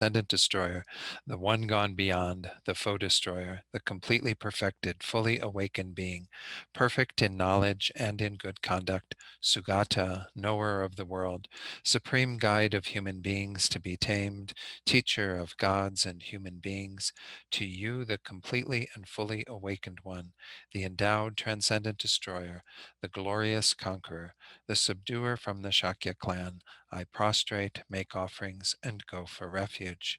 transcendent destroyer, the one gone beyond, the foe destroyer, the completely perfected, fully awakened being, perfect in knowledge and in good conduct, Sugata, knower of the world, supreme guide of human beings to be tamed, teacher of gods and human beings, to you the completely and fully awakened one, the endowed transcendent destroyer, the glorious conqueror, the subduer from the Shakya clan, I prostrate, make offerings, and go for refuge.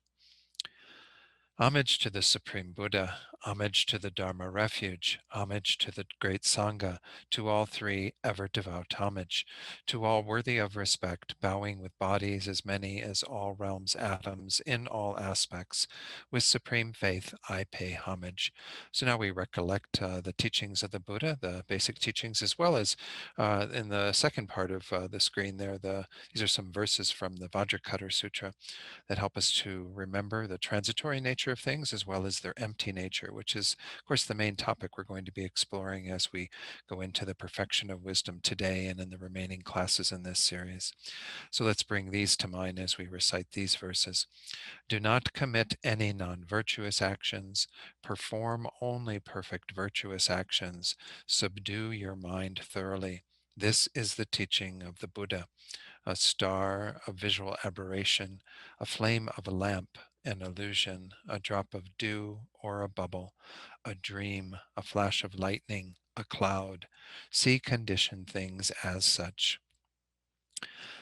Homage to the Supreme Buddha, homage to the Dharma refuge, homage to the great Sangha, to all three ever devout homage, to all worthy of respect, bowing with bodies as many as all realms atoms in all aspects. With supreme faith, I pay homage. So now we recollect the teachings of the Buddha, the basic teachings, as well as in the second part of the screen there, these are some verses from the Vajracutter Sutra that help us to remember the transitory nature of things as well as their empty nature, which is, of course, the main topic we're going to be exploring as we go into the perfection of wisdom today and in the remaining classes in this series. So let's bring these to mind as we recite these verses. Do not commit any non-virtuous actions. Perform only perfect virtuous actions. Subdue your mind thoroughly. This is the teaching of the Buddha. A star, a visual aberration, a flame of a lamp, an illusion, a drop of dew or a bubble, a dream, a flash of lightning, a cloud. See conditioned things as such.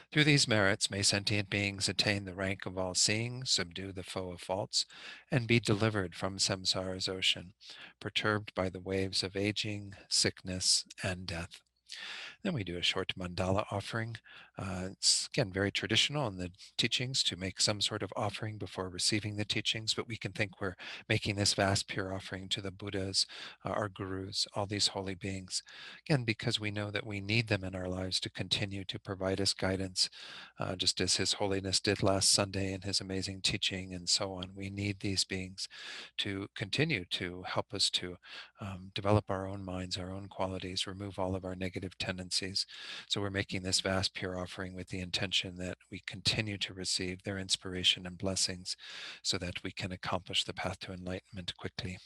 Through these merits may sentient beings attain the rank of all-seeing, subdue the foe of faults, and be delivered from samsara's ocean, perturbed by the waves of aging, sickness, and death. Then we do a short mandala offering. It's, again, very traditional in the teachings to make some sort of offering before receiving the teachings, but we can think we're making this vast pure offering to the Buddhas, our gurus, all these holy beings. Again, because we know that we need them in our lives to continue to provide us guidance, just as His Holiness did last Sunday in his amazing teaching and so on. We need these beings to continue to help us to develop our own minds, our own qualities, remove all of our negative tendencies. So we're making this vast pure offering with the intention that we continue to receive their inspiration and blessings so that we can accomplish the path to enlightenment quickly.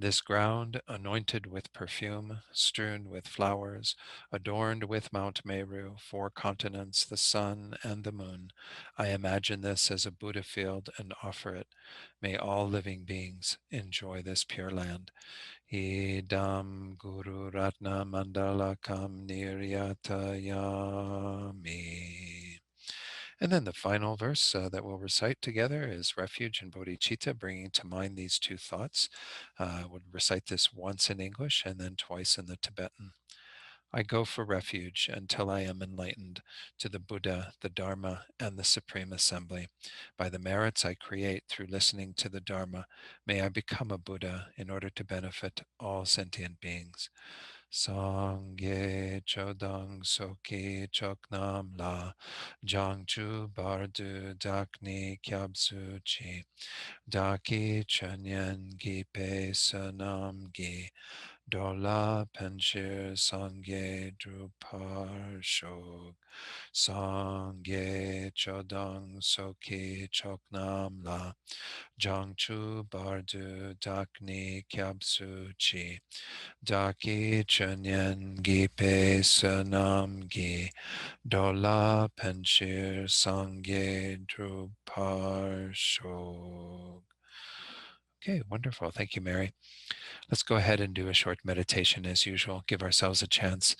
This ground, anointed with perfume, strewn with flowers, adorned with Mount Meru, 4 continents, the sun and the moon, I imagine this as a Buddha field and offer it. May all living beings enjoy this pure land. Idam Guru Ratna Mandalakam Niryatayami. And then the final verse that we'll recite together is Refuge and Bodhicitta, bringing to mind these two thoughts. We'll recite this once in English and then twice in the Tibetan. I go for refuge until I am enlightened to the Buddha, the Dharma, and the Supreme Assembly. By the merits I create through listening to the Dharma, may I become a Buddha in order to benefit all sentient beings. Sangye chodang soki choknam la jangchu bardu dakni kyabsu chi daki chanyen gipe sanam gi dola penshir sangye drupar shog sangye chodang soki choknam la jangchu bardu dakni kyabsu chi Daki Chunyan Gipe Sanam Gi Dola Penshir Sangye Drupar Shog. Okay, wonderful. Thank you, Mary. Let's go ahead and do a short meditation as usual. Give ourselves a chance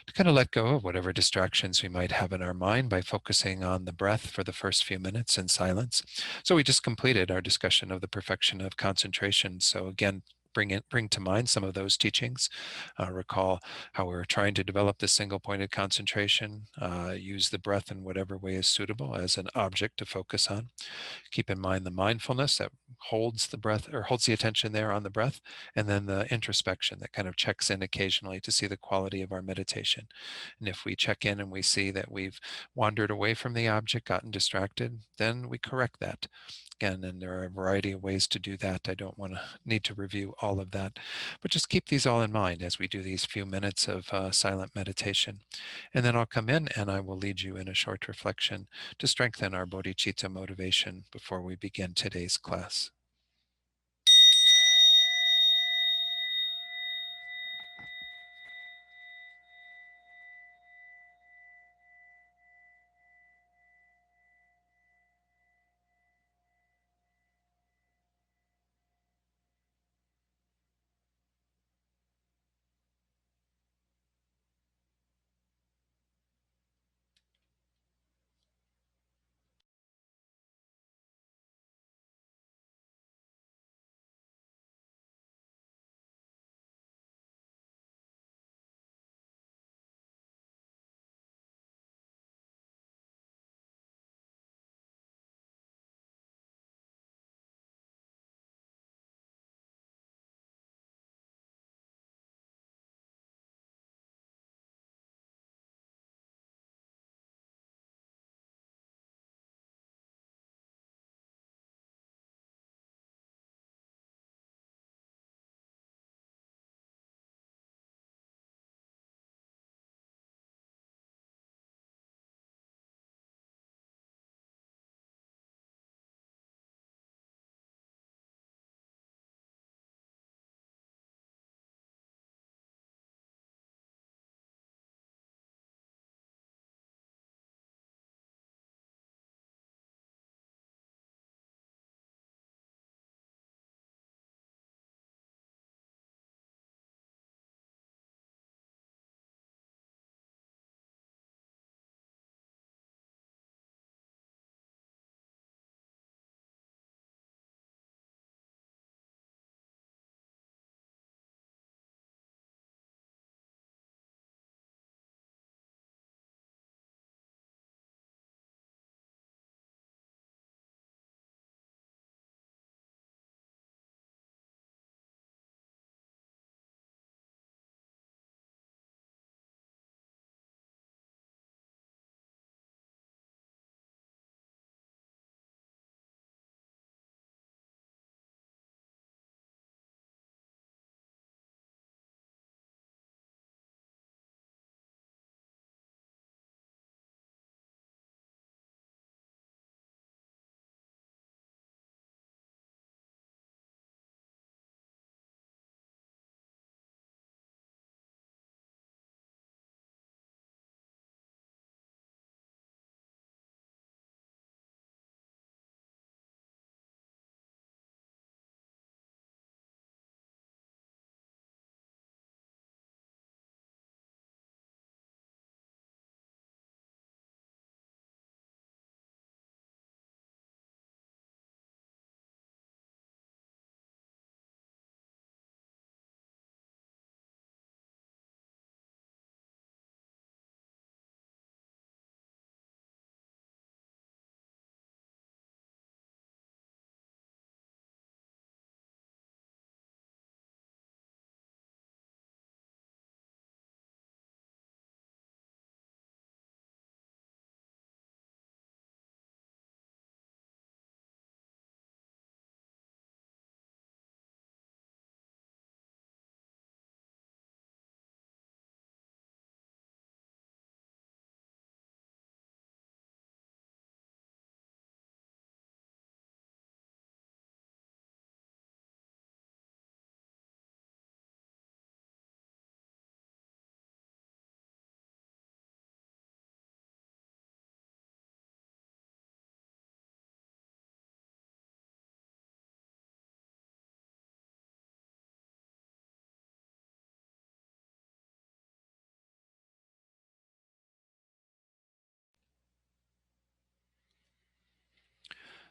to kind of let go of whatever distractions we might have in our mind by focusing on the breath for the first few minutes in silence. So we just completed our discussion of the perfection of concentration. So again, bring to mind some of those teachings. Recall how we're trying to develop this single-pointed concentration. Use the breath in whatever way is suitable as an object to focus on. Keep in mind the mindfulness that holds the breath or holds the attention there on the breath, and then the introspection that kind of checks in occasionally to see the quality of our meditation. And if we check in and we see that we've wandered away from the object, gotten distracted, then we correct that. again, and there are a variety of ways to do that. I don't need to review all of that, but just keep these all in mind as we do these few minutes of silent meditation. And then I'll come in and I will lead you in a short reflection to strengthen our bodhicitta motivation before we begin today's class.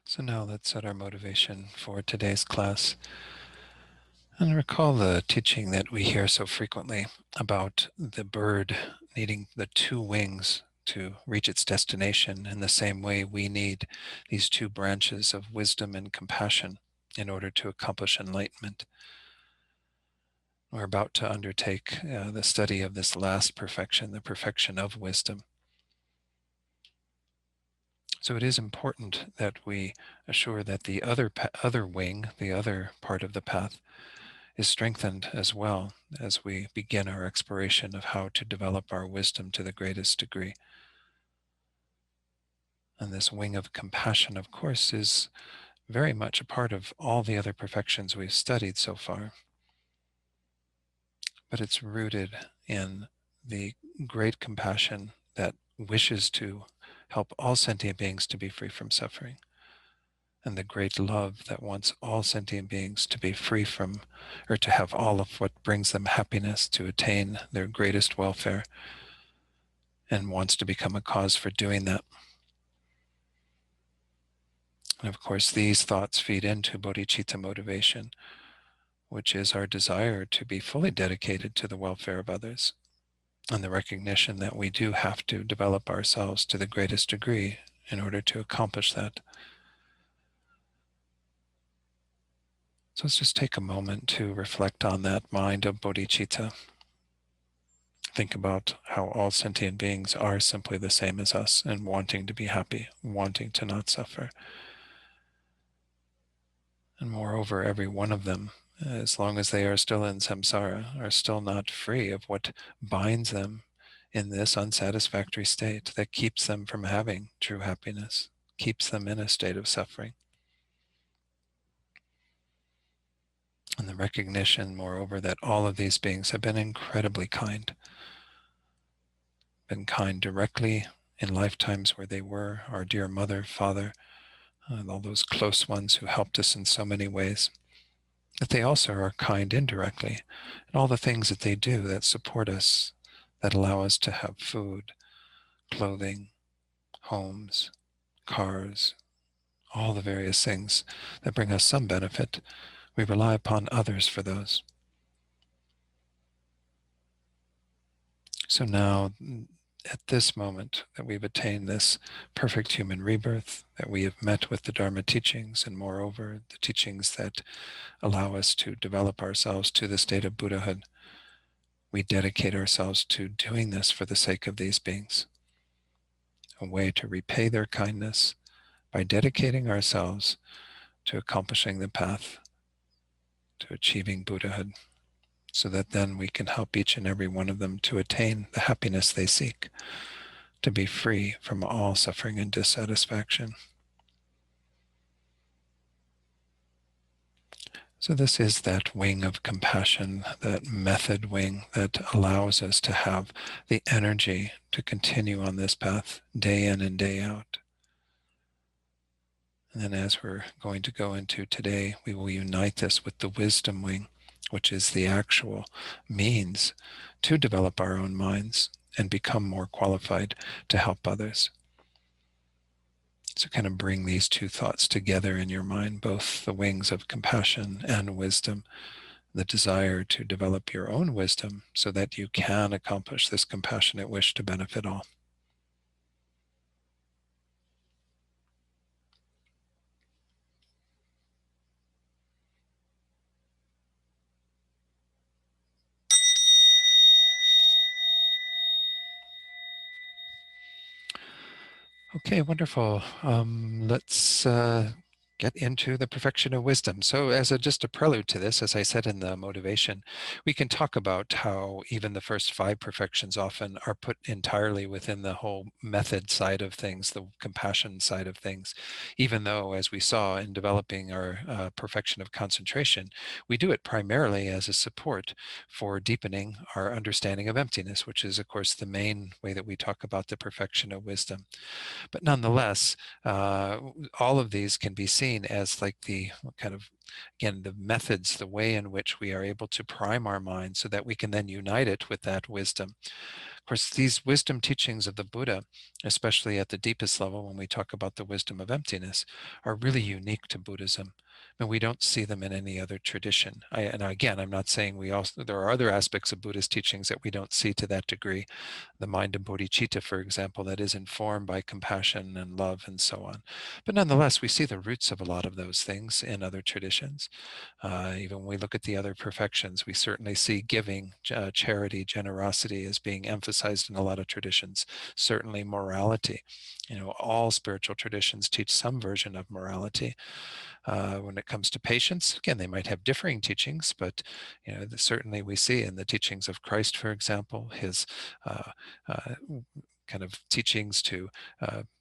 So now let's set our motivation for today's class. And recall the teaching that we hear so frequently about the bird needing the two wings to reach its destination. In the same way, we need these two branches of wisdom and compassion in order to accomplish enlightenment. We're about to undertake the study of this last perfection, the perfection of wisdom. So it is important that we assure that the other wing, the other part of the path, is strengthened as well as we begin our exploration of how to develop our wisdom to the greatest degree. And this wing of compassion, of course, is very much a part of all the other perfections we've studied so far. But it's rooted in the great compassion that wishes to help all sentient beings to be free from suffering, and the great love that wants all sentient beings to be free from, or to have all of what brings them happiness, to attain their greatest welfare, and wants to become a cause for doing that. And of course, these thoughts feed into bodhicitta motivation, which is our desire to be fully dedicated to the welfare of others, and the recognition that we do have to develop ourselves to the greatest degree in order to accomplish that. So let's just take a moment to reflect on that mind of bodhicitta. Think about how all sentient beings are simply the same as us and wanting to be happy, wanting to not suffer. And moreover, every one of them, as long as they are still in samsara, are still not free of what binds them in this unsatisfactory state that keeps them from having true happiness, keeps them in a state of suffering. And the recognition, moreover, that all of these beings have been incredibly kind, been kind directly in lifetimes where they were our dear mother, father, and all those close ones who helped us in so many ways, that they also are kind indirectly, and all the things that they do that support us, that allow us to have food, clothing, homes, cars, all the various things that bring us some benefit. We rely upon others for those. So now, at this moment that we've attained this perfect human rebirth, that we have met with the Dharma teachings, and moreover, the teachings that allow us to develop ourselves to the state of Buddhahood, we dedicate ourselves to doing this for the sake of these beings, a way to repay their kindness by dedicating ourselves to accomplishing the path, to achieving Buddhahood, so that then we can help each and every one of them to attain the happiness they seek, to be free from all suffering and dissatisfaction. So this is that wing of compassion, that method wing that allows us to have the energy to continue on this path day in and day out. And then as we're going to go into today, we will unite this with the wisdom wing, which is the actual means to develop our own minds and become more qualified to help others. So kind of bring these two thoughts together in your mind, both the wings of compassion and wisdom, the desire to develop your own wisdom so that you can accomplish this compassionate wish to benefit all. Okay, wonderful. Let's get into the perfection of wisdom. So as just a prelude to this, as I said in the motivation, we can talk about how even the first 5 perfections often are put entirely within the whole method side of things, the compassion side of things, even though, as we saw in developing our perfection of concentration, we do it primarily as a support for deepening our understanding of emptiness, which is, of course, the main way that we talk about the perfection of wisdom. But nonetheless, all of these can be seen as like the kind of, again, the methods, the way in which we are able to prime our mind so that we can then unite it with that wisdom. Of course, these wisdom teachings of the Buddha, especially at the deepest level when we talk about the wisdom of emptiness, are really unique to Buddhism. And we don't see them in any other tradition. And again, I'm not saying there are other aspects of Buddhist teachings that we don't see to that degree. The mind of bodhicitta, for example, that is informed by compassion and love and so on. But nonetheless, we see the roots of a lot of those things in other traditions. Even when we look at the other perfections, we certainly see giving, charity, generosity as being emphasized emphasized in a lot of traditions. Certainly morality. All spiritual traditions teach some version of morality. When it comes to patience, again, they might have differing teachings, but certainly we see in the teachings of Christ, for example, his uh, uh, kind of teachings to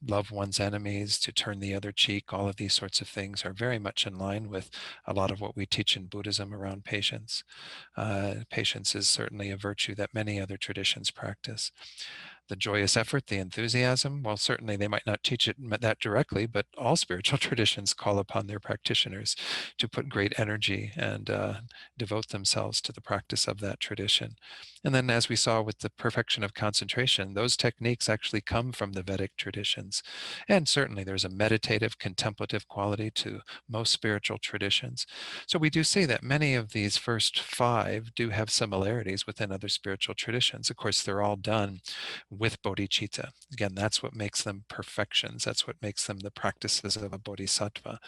love one's enemies, to turn the other cheek, all of these sorts of things are very much in line with a lot of what we teach in Buddhism around patience. Patience is certainly a virtue that many other traditions practice. The joyous effort, the enthusiasm, well, certainly they might not teach it that directly, but all spiritual traditions call upon their practitioners to put great energy and devote themselves to the practice of that tradition. And then, as we saw with the perfection of concentration, those techniques actually come from the Vedic traditions. And certainly there's a meditative, contemplative quality to most spiritual traditions. So we do see that many of these first five do have similarities within other spiritual traditions. Of course, they're all done with bodhicitta. Again, that's what makes them perfections. That's what makes them the practices of a bodhisattva.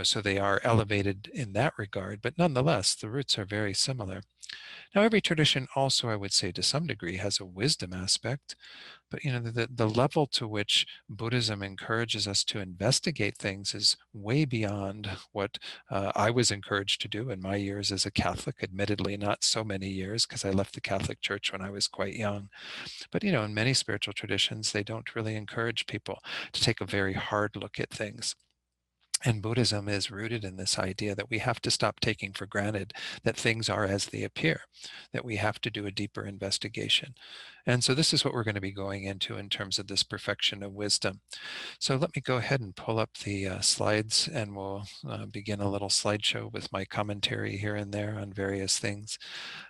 So they are elevated in that regard, but nonetheless, the roots are very similar. Now, every tradition also, I would say, to some degree, has a wisdom aspect. But the level to which Buddhism encourages us to investigate things is way beyond what I was encouraged to do in my years as a Catholic. Admittedly, not so many years, because I left the Catholic Church when I was quite young. But in many spiritual traditions, they don't really encourage people to take a very hard look at things. And Buddhism is rooted in this idea that we have to stop taking for granted that things are as they appear, that we have to do a deeper investigation. And so this is what we're going to be going into in terms of this perfection of wisdom. So let me go ahead and pull up the slides, and we'll begin a little slideshow with my commentary here and there on various things.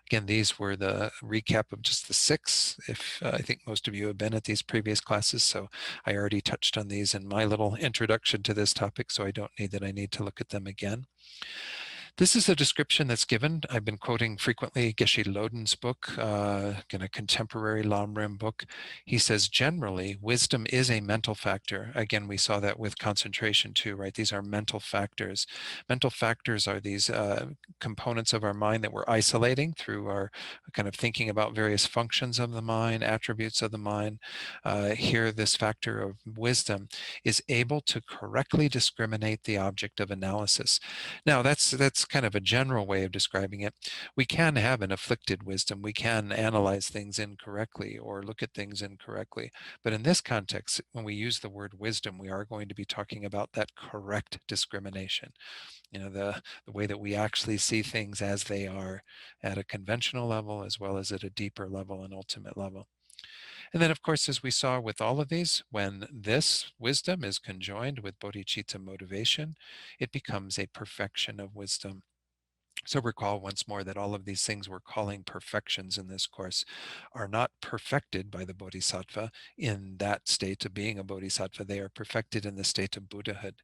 Again, these were the recap of just the six. If I think most of you have been at these previous classes, so I already touched on these in my little introduction to this topic, so I don't need to look at them again. This is a description that's given. I've been quoting frequently Geshe Loden's book, a contemporary Lamrim book. He says, generally, wisdom is a mental factor. Again, we saw that with concentration too, right? These are mental factors. Mental factors are these components of our mind that we're isolating through our kind of thinking about various functions of the mind, attributes of the mind. Here, this factor of wisdom is able to correctly discriminate the object of analysis. Now, that's kind of a general way of describing it. We can have an afflicted wisdom. We can analyze things incorrectly or look at things incorrectly. But in this context, when we use the word wisdom, we are going to be talking about that correct discrimination. The way that we actually see things as they are at a conventional level as well as at a deeper level and ultimate level. And then, of course, as we saw with all of these, when this wisdom is conjoined with bodhicitta motivation, it becomes a perfection of wisdom. So recall once more that all of these things we're calling perfections in this course are not perfected by the bodhisattva in that state of being a bodhisattva. They are perfected in the state of Buddhahood,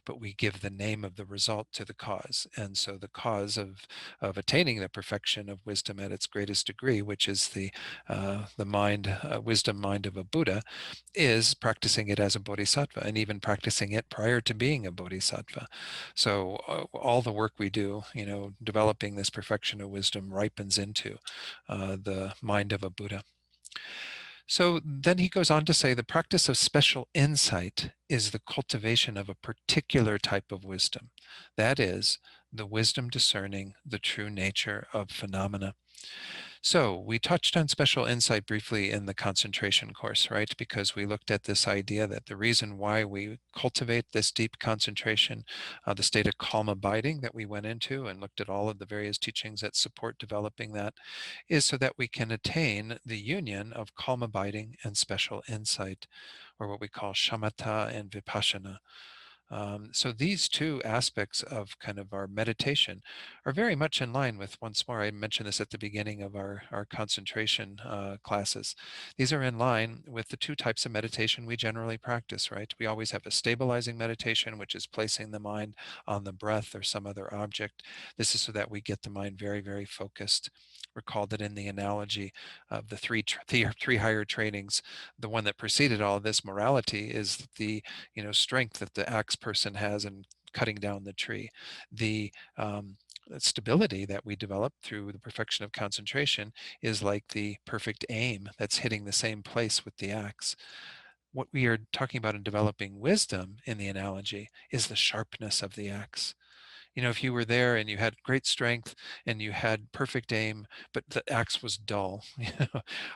but we give the name of the result to the cause. And so the cause of attaining the perfection of wisdom at its greatest degree, which is the mind, wisdom mind of a Buddha, is practicing it as a bodhisattva and even practicing it prior to being a bodhisattva. So all the work we do, developing this perfection of wisdom ripens into the mind of a Buddha. So then he goes on to say the practice of special insight is the cultivation of a particular type of wisdom. That is, the wisdom discerning the true nature of phenomena. So we touched on special insight briefly in the concentration course, right? Because we looked at this idea that the reason why we cultivate this deep concentration, the state of calm abiding that we went into and looked at all of the various teachings that support developing that, is so that we can attain the union of calm abiding and special insight, or what we call shamatha and vipassana. So these two aspects of kind of our meditation are very much in line with, once more, I mentioned this at the beginning of our concentration classes. These are in line with the two types of meditation we generally practice, right? We always have a stabilizing meditation, which is placing the mind on the breath or some other object. This is so that we get the mind very, very focused. Recall that in the analogy of the three higher trainings, the one that preceded all of this, morality, is the strength that the axe person has in cutting down the tree. The stability that we develop through the perfection of concentration is like the perfect aim that's hitting the same place with the axe. What we are talking about in developing wisdom in the analogy is the sharpness of the axe. If you were there and you had great strength and you had perfect aim, but the axe was dull,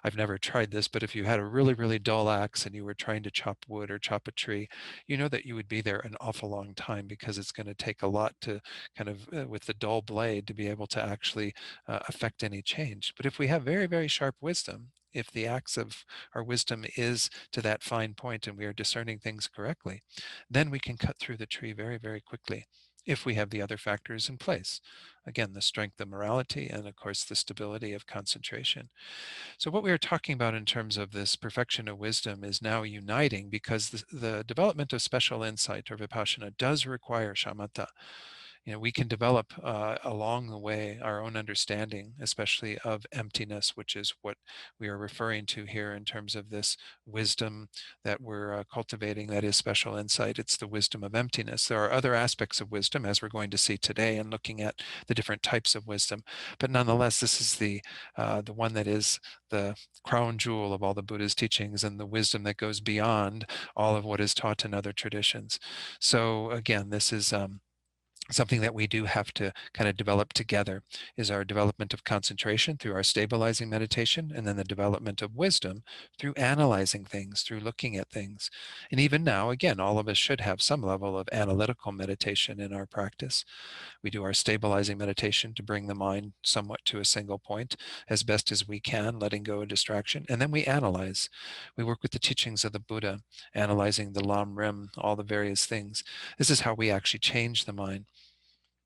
I've never tried this, but if you had a really, really dull axe and you were trying to chop wood or chop a tree, you know that you would be there an awful long time, because it's going to take a lot to kind of, with the dull blade, to be able to actually affect any change. But if we have very, very sharp wisdom, if the axe of our wisdom is to that fine point and we are discerning things correctly, then we can cut through the tree very, very quickly, if we have the other factors in place. Again, the strength of morality and, of course, the stability of concentration. So what we are talking about in terms of this perfection of wisdom is now uniting, because the development of special insight or vipassana does require shamatha. We can develop along the way our own understanding, especially of emptiness, which is what we are referring to here in terms of this wisdom that we're cultivating, that is special insight. It's the wisdom of emptiness. There are other aspects of wisdom, as we're going to see today, and looking at the different types of wisdom. But nonetheless, this is the one that is the crown jewel of all the Buddha's teachings, and the wisdom that goes beyond all of what is taught in other traditions. So again, this is something that we do have to kind of develop together, is our development of concentration through our stabilizing meditation, and then the development of wisdom through analyzing things, through looking at things. And even now, again, all of us should have some level of analytical meditation in our practice. We do our stabilizing meditation to bring the mind somewhat to a single point as best as we can, letting go of distraction. And then we analyze. We work with the teachings of the Buddha, analyzing the Lam Rim, all the various things. This is how we actually change the mind.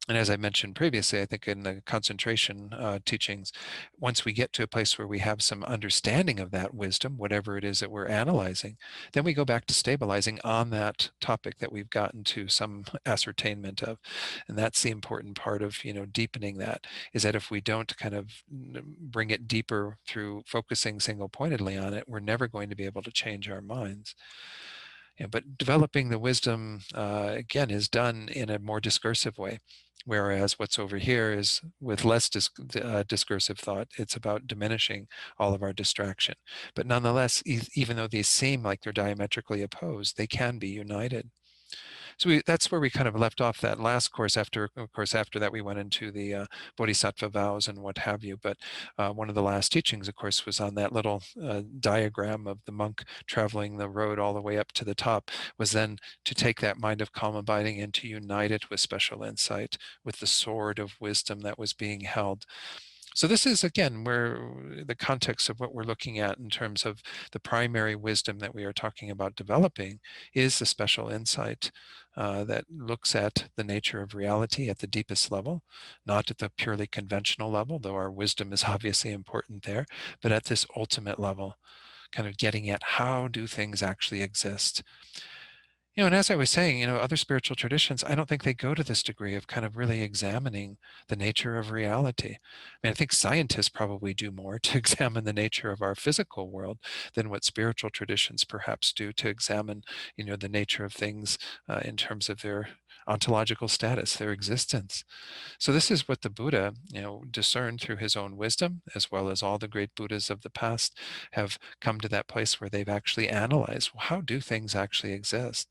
And as I mentioned previously, I think in the concentration teachings, once we get to a place where we have some understanding of that wisdom, whatever it is that we're analyzing, then we go back to stabilizing on that topic that we've gotten to some ascertainment of. And that's the important part of, deepening that, is that if we don't kind of bring it deeper through focusing single pointedly on it, we're never going to be able to change our minds. But developing the wisdom, again, is done in a more discursive way. Whereas what's over here is with less discursive thought. It's about diminishing all of our distraction. But nonetheless, even though these seem like they're diametrically opposed, they can be united. So that's where we kind of left off that last course. After that, we went into the Bodhisattva vows and what have you. But one of the last teachings, of course, was on that little diagram of the monk traveling the road all the way up to the top, was then to take that mind of calm abiding and to unite it with special insight, with the sword of wisdom that was being held. So this is, again, where the context of what we're looking at in terms of the primary wisdom that we are talking about developing is the special insight that looks at the nature of reality at the deepest level, not at the purely conventional level, though our wisdom is obviously important there, but at this ultimate level, kind of getting at how do things actually exist. And as I was saying, other spiritual traditions, I don't think they go to this degree of kind of really examining the nature of reality. I mean, I think scientists probably do more to examine the nature of our physical world than what spiritual traditions perhaps do to examine, the nature of things in terms of their ontological status, their existence. So this is what the Buddha, discerned through his own wisdom, as well as all the great Buddhas of the past have come to that place where they've actually analyzed, well, how do things actually exist?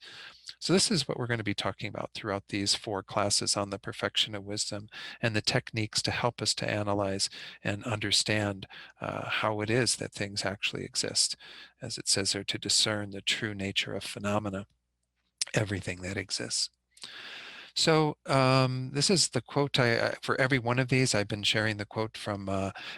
So this is what we're going to be talking about throughout these 4 classes on the perfection of wisdom, and the techniques to help us to analyze and understand how it is that things actually exist. As it says there, to discern the true nature of phenomena, everything that exists. So this is the quote. For every one of these, I've been sharing the quote from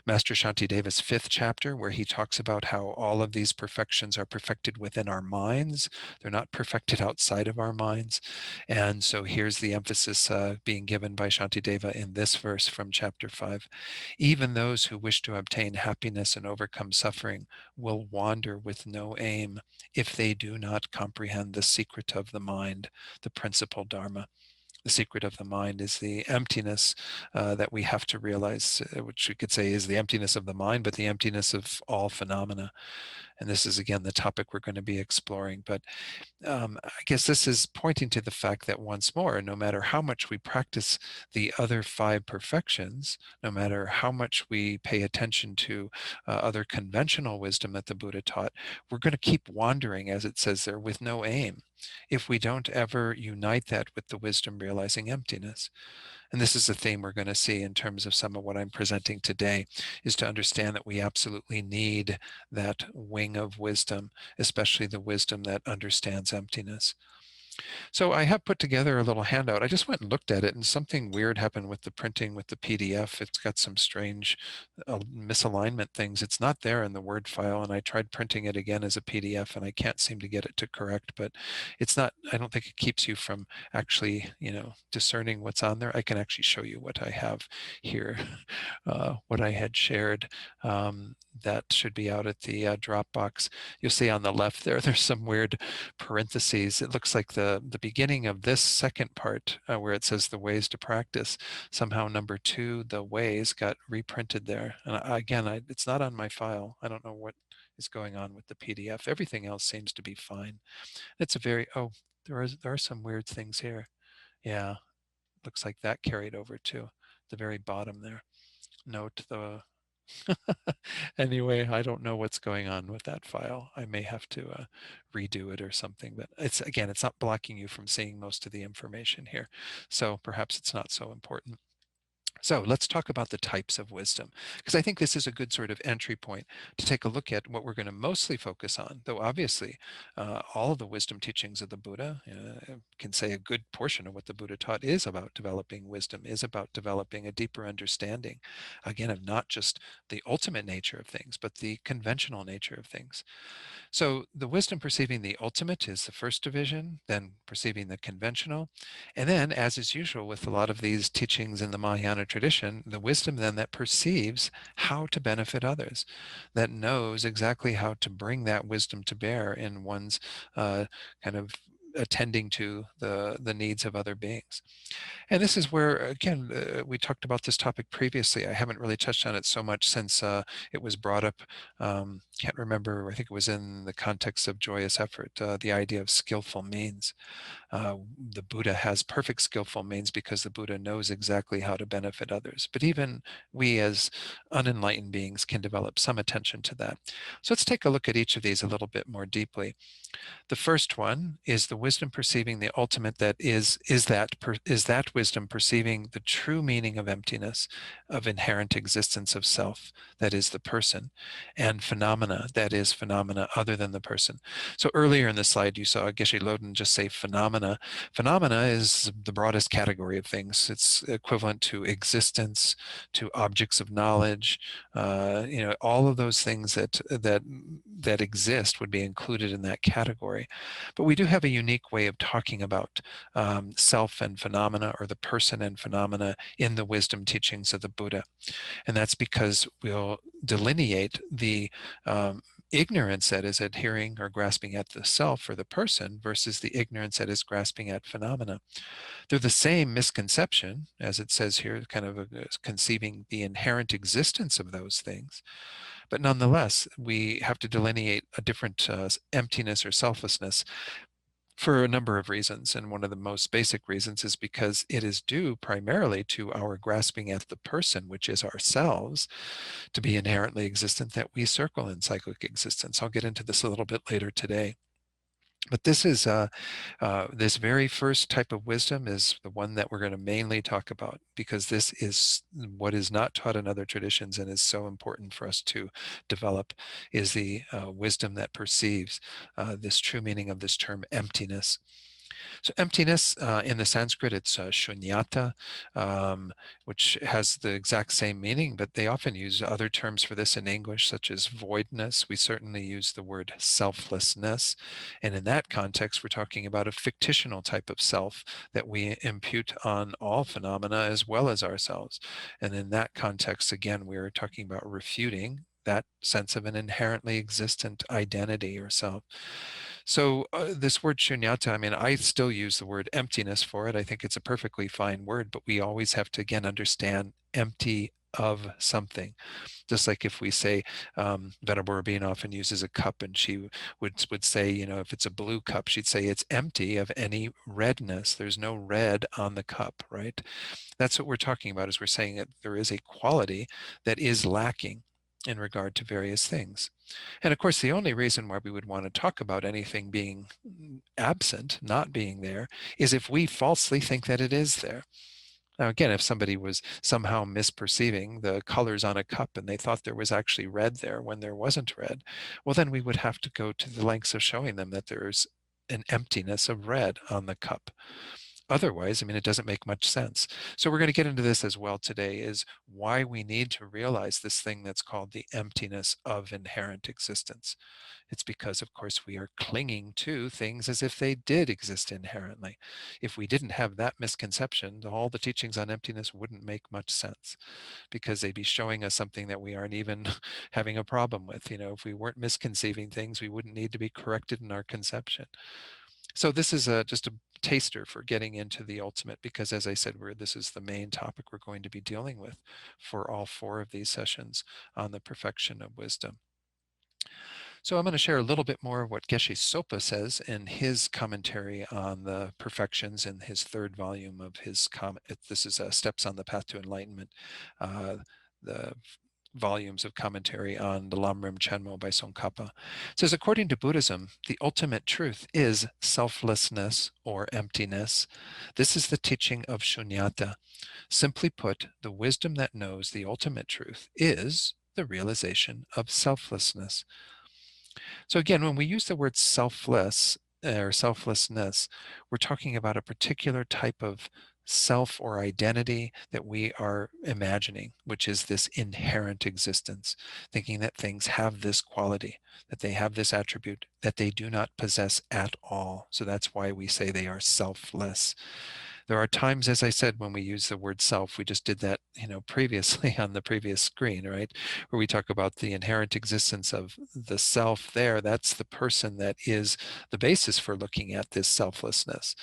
Master Shantideva's 5th chapter, where he talks about how all of these perfections are perfected within our minds. They're not perfected outside of our minds. And so here's the emphasis being given by Shantideva in this verse from chapter 5. Even those who wish to obtain happiness and overcome suffering will wander with no aim if they do not comprehend the secret of the mind, the principal dharma. The secret of the mind is the emptiness that we have to realize, which we could say is the emptiness of the mind, but the emptiness of all phenomena. And this is, again, the topic we're going to be exploring. But I guess this is pointing to the fact that, once more, no matter how much we practice the other 5 perfections, no matter how much we pay attention to other conventional wisdom that the Buddha taught, we're going to keep wandering, as it says there, with no aim, if we don't ever unite that with the wisdom realizing emptiness. And this is a theme we're going to see in terms of some of what I'm presenting today, is to understand that we absolutely need that wing of wisdom, especially the wisdom that understands emptiness. So I have put together a little handout. I just went and looked at it, and something weird happened with the printing with the PDF. It's got some strange misalignment things. It's not there in the Word file, and I tried printing it again as a PDF, and I can't seem to get it to correct. But it's not, I don't think it keeps you from actually, discerning what's on there. I can actually show you what I have here, what I had shared. That should be out at the Dropbox. You'll see on the left there's some weird parentheses. It looks like the beginning of this second part where it says the ways to practice. Somehow number 2, the ways, got reprinted there. And again, it's not on my file. I don't know what is going on with the PDF. Everything else seems to be fine. It's a very, there are some weird things here. Yeah, looks like that carried over to the very bottom there. Note the anyway, I don't know what's going on with that file. I may have to redo it or something, but it's not blocking you from seeing most of the information here. So perhaps it's not so important. So let's talk about the types of wisdom, because I think this is a good sort of entry point to take a look at what we're going to mostly focus on, though obviously all of the wisdom teachings of the Buddha, can say a good portion of what the Buddha taught is about developing wisdom, is about developing a deeper understanding, again, of not just the ultimate nature of things, but the conventional nature of things. So the wisdom perceiving the ultimate is the first division, then perceiving the conventional. And then, as is usual with a lot of these teachings in the Mahayana tradition, the wisdom then that perceives how to benefit others, that knows exactly how to bring that wisdom to bear in one's kind of attending to the needs of other beings. And this is where, again, we talked about this topic previously. I haven't really touched on it so much since it was brought up. Can't remember, I think it was in the context of joyous effort, the idea of skillful means. The Buddha has perfect skillful means because the Buddha knows exactly how to benefit others. But even we as unenlightened beings can develop some attention to that. So let's take a look at each of these a little bit more deeply. The first one is the wisdom perceiving the ultimate, that is that wisdom perceiving the true meaning of emptiness, of inherent existence of self, that is the person, and phenomena, that is phenomena other than the person. So earlier in the slide you saw Geshe Loden just say phenomena. Phenomena is the broadest category of things. It's equivalent to existence, to objects of knowledge, all of those things that exist would be included in that category. But we do have a unique way of talking about self and phenomena, or the person and phenomena, in the wisdom teachings of the Buddha. And that's because we'll delineate the ignorance that is adhering or grasping at the self or the person versus the ignorance that is grasping at phenomena. They're the same misconception, as it says here, kind of conceiving the inherent existence of those things. But nonetheless, we have to delineate a different emptiness or selflessness for a number of reasons. And one of the most basic reasons is because it is due primarily to our grasping at the person, which is ourselves, to be inherently existent, that we circle in cyclic existence. I'll get into this a little bit later today. But this is this very first type of wisdom is the one that we're going to mainly talk about, because this is what is not taught in other traditions and is so important for us to develop, is the wisdom that perceives this true meaning of this term emptiness. So emptiness, in the Sanskrit, it's shunyata, which has the exact same meaning, but they often use other terms for this in English, such as voidness. We certainly use the word selflessness. And in that context, we're talking about a fictional type of self that we impute on all phenomena as well as ourselves. And in that context, again, we're talking about refuting that sense of an inherently existent identity or self. So this word shunyata, I mean, I still use the word emptiness for it. I think it's a perfectly fine word, but we always have to, again, understand empty of something. Just like if we say, Venerable Rabin often uses a cup, and she would say, if it's a blue cup, she'd say it's empty of any redness. There's no red on the cup, right? That's what we're talking about, is we're saying that there is a quality that is lacking in regard to various things. And of course, the only reason why we would want to talk about anything being absent, not being there, is if we falsely think that it is there. Now, again, if somebody was somehow misperceiving the colors on a cup and they thought there was actually red there when there wasn't red, well, then we would have to go to the lengths of showing them that there's an emptiness of red on the cup. Otherwise, it doesn't make much sense. So we're going to get into this as well today, is why we need to realize this thing that's called the emptiness of inherent existence. It's because, of course, we are clinging to things as if they did exist inherently. If we didn't have that misconception, all the teachings on emptiness wouldn't make much sense, because they'd be showing us something that we aren't even having a problem with. If we weren't misconceiving things, we wouldn't need to be corrected in our conception. So this is just a taster for getting into the ultimate, because as I said, this is the main topic we're going to be dealing with for all 4 of these sessions on the perfection of wisdom. So I'm going to share a little bit more of what Geshe Sopa says in his commentary on the perfections in his 3rd volume of his comment. This is Steps on the Path to Enlightenment, the volumes of commentary on the Lamrim Chenmo by Tsongkhapa. It says, according to Buddhism, the ultimate truth is selflessness or emptiness. This is the teaching of Shunyata. Simply put, the wisdom that knows the ultimate truth is the realization of selflessness. So again, when we use the word selfless or selflessness, we're talking about a particular type of self or identity that we are imagining, which is this inherent existence, thinking that things have this quality, that they have this attribute that they do not possess at all. So that's why we say they are selfless. There are times, as I said, when we use the word self, we just did that, previously on the previous screen, right? Where we talk about the inherent existence of the self there. That's the person that is the basis for looking at this selflessness.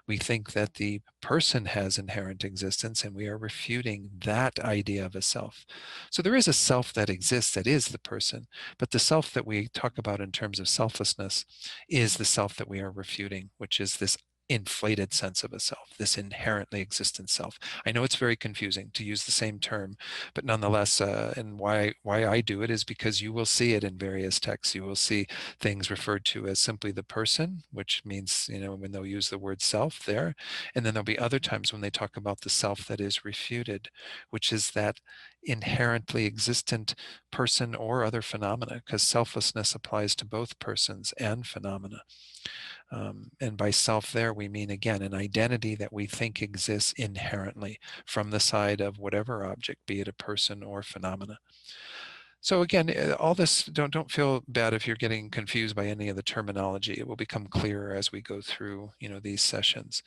We think that the person has inherent existence, and we are refuting that idea of a self. So there is a self that exists that is the person, but the self that we talk about in terms of selflessness is the self that we are refuting, which is this inflated sense of a self, this inherently existent self. I know it's very confusing to use the same term, but nonetheless, and why I do it is because you will see it in various texts. You will see things referred to as simply the person, which means, when they'll use the word self there, and then there'll be other times when they talk about the self that is refuted, which is that inherently existent person or other phenomena, because selflessness applies to both persons and phenomena. And by self there, we mean, again, an identity that we think exists inherently from the side of whatever object, be it a person or phenomena. So again, all this, don't feel bad if you're getting confused by any of the terminology. It will become clearer as we go through, these sessions.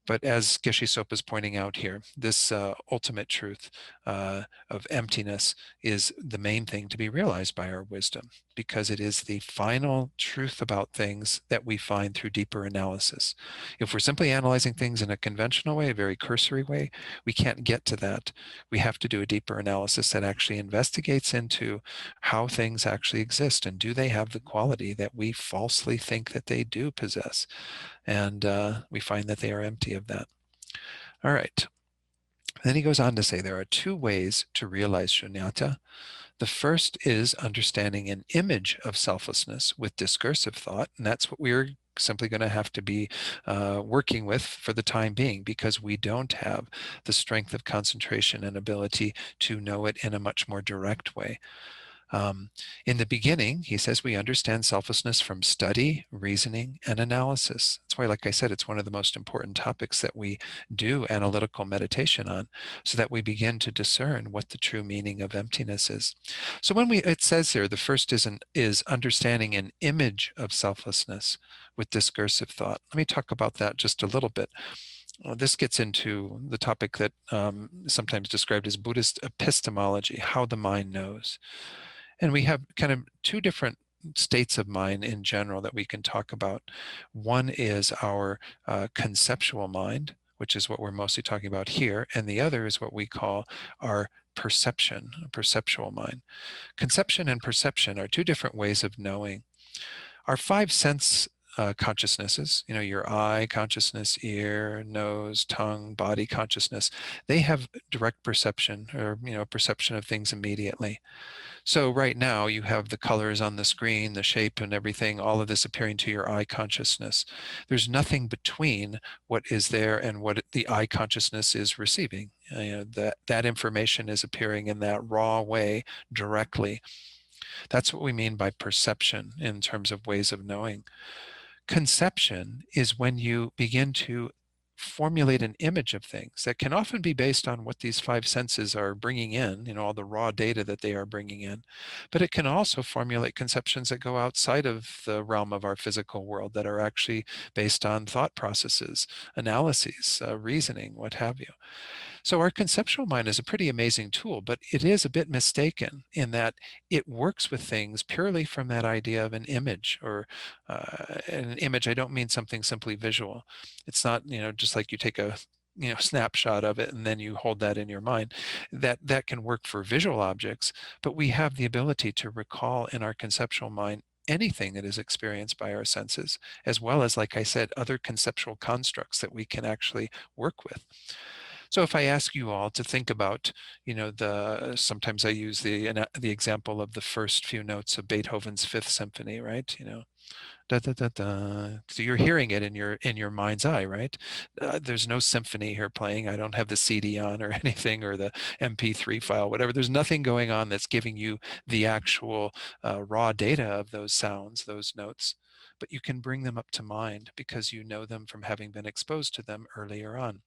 But as Geshe Sopa is pointing out here, this ultimate truth of emptiness is the main thing to be realized by our wisdom, because it is the final truth about things that we find through deeper analysis. If we're simply analyzing things in a conventional way, a very cursory way, we can't get to that. We have to do a deeper analysis that actually investigates into how things actually exist, and do they have the quality that we falsely think that they do possess. And we find that they are empty of that. All right. Then he goes on to say there are 2 ways to realize shunyata. The first is understanding an image of selflessness with discursive thought, and that's what we're simply going to have to be working with for the time being, because we don't have the strength of concentration and ability to know it in a much more direct way. In the beginning, he says, we understand selflessness from study, reasoning, and analysis. That's why, like I said, it's one of the most important topics that we do analytical meditation on, so that we begin to discern what the true meaning of emptiness is. So when it says here, the first is understanding an image of selflessness with discursive thought. Let me talk about that just a little bit. This gets into the topic that sometimes described as Buddhist epistemology, how the mind knows. And we have kind of 2 different states of mind in general that we can talk about. One is our conceptual mind, which is what we're mostly talking about here, and the other is what we call our perception, perceptual mind. Conception and perception are two different ways of knowing. Our five sense consciousnesses, your eye consciousness, ear, nose, tongue, body consciousness, they have direct perception, or perception of things immediately. So right now you have the colors on the screen, the shape and everything, all of this appearing to your eye consciousness. There's nothing between what is there and what the eye consciousness is receiving. That information is appearing in that raw way directly. That's what we mean by perception in terms of ways of knowing. Conception is when you begin to formulate an image of things that can often be based on what these five senses are bringing in, all the raw data that they are bringing in. But it can also formulate conceptions that go outside of the realm of our physical world, that are actually based on thought processes, analyses, reasoning, what have you. So our conceptual mind is a pretty amazing tool, but it is a bit mistaken in that it works with things purely from that idea of an image, or an image. I don't mean something simply visual. It's not, just like you take a snapshot of it and then you hold that in your mind. That can work for visual objects, but we have the ability to recall in our conceptual mind anything that is experienced by our senses, as well as, like I said, other conceptual constructs that we can actually work with. So if I ask you all to think about, sometimes I use the example of the first few notes of Beethoven's Fifth Symphony, right? Da da da da. So you're hearing it in your mind's eye, right? There's no symphony here playing. I don't have the CD on or anything, or the MP3 file, whatever. There's nothing going on that's giving you the actual raw data of those sounds, those notes. But you can bring them up to mind because you know them from having been exposed to them earlier on.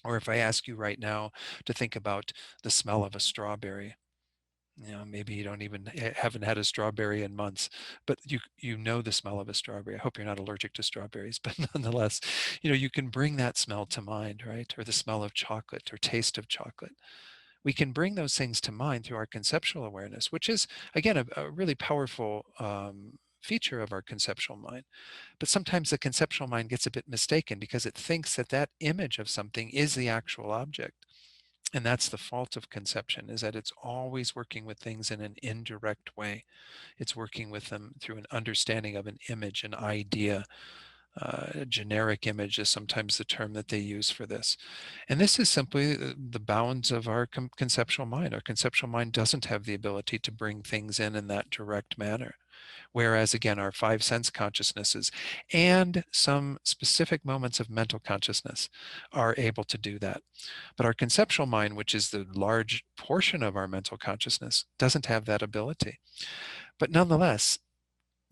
Or if I ask you right now to think about the smell of a strawberry, maybe you don't even haven't had a strawberry in months, but you know the smell of a strawberry. I hope you're not allergic to strawberries, but nonetheless, you can bring that smell to mind, right? Or the smell of chocolate or taste of chocolate. We can bring those things to mind through our conceptual awareness, which is, again, a really powerful feature of our conceptual mind. But sometimes the conceptual mind gets a bit mistaken because it thinks that that image of something is the actual object. And that's the fault of conception, is that it's always working with things in an indirect way. It's working with them through an understanding of an image, an idea. A generic image is sometimes the term that they use for this. And this is simply the bounds of our conceptual mind. Our conceptual mind doesn't have the ability to bring things in that direct manner. Whereas, again, our five sense consciousnesses and some specific moments of mental consciousness are able to do that. But our conceptual mind, which is the large portion of our mental consciousness, doesn't have that ability. But nonetheless,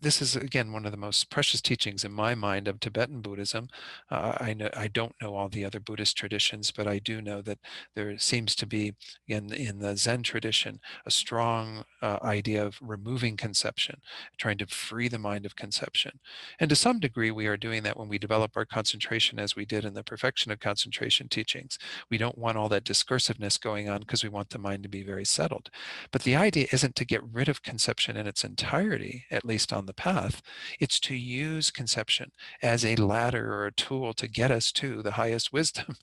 this is, again, one of the most precious teachings in my mind of Tibetan Buddhism. I don't know all the other Buddhist traditions, but I do know that there seems to be, in the Zen tradition, a strong idea of removing conception, trying to free the mind of conception. And to some degree, we are doing that when we develop our concentration, as we did in the Perfection of Concentration teachings. We don't want all that discursiveness going on because we want the mind to be very settled. But the idea isn't to get rid of conception in its entirety, at least on the path. It's to use conception as a ladder or a tool to get us to the highest wisdom.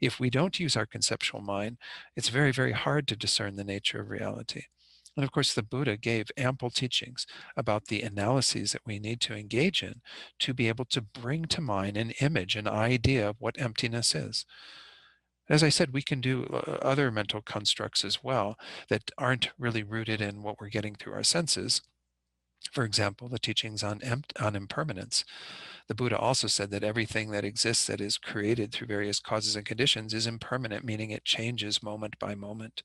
If we don't use our conceptual mind, it's very, very hard to discern the nature of reality. And of course, the Buddha gave ample teachings about the analyses that we need to engage in to be able to bring to mind an image, an idea of what emptiness is. As I said, we can do other mental constructs as well that aren't really rooted in what we're getting through our senses. For example, the teachings on impermanence. The Buddha also said that everything that exists that is created through various causes and conditions is impermanent, meaning it changes moment by moment.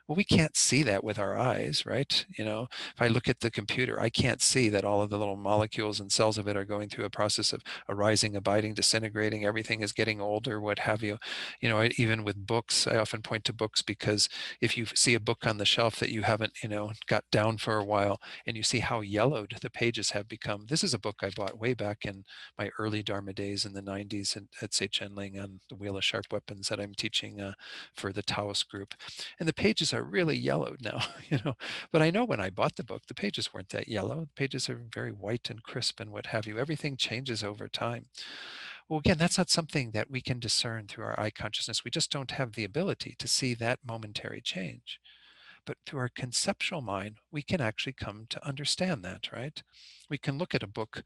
Well, we can't see that with our eyes, right? If I look at the computer, I can't see that all of the little molecules and cells of it are going through a process of arising, abiding, disintegrating. Everything is getting older, what have you. Even with books, I often point to books because if you see a book on the shelf that you haven't, got down for a while, and you see how yellowed the pages have become. This is a book I bought way back in my early Dharma days in the 90s at Sentient on the Wheel of Sharp Weapons that I'm teaching for the Taoist group. And the pages are really yellowed now, but I know when I bought the book, the pages weren't that yellow. The pages are very white and crisp and what have you. Everything changes over time. Well, again, that's not something that we can discern through our eye consciousness. We just don't have the ability to see that momentary change. But through our conceptual mind, we can actually come to understand that, right? We can look at a book,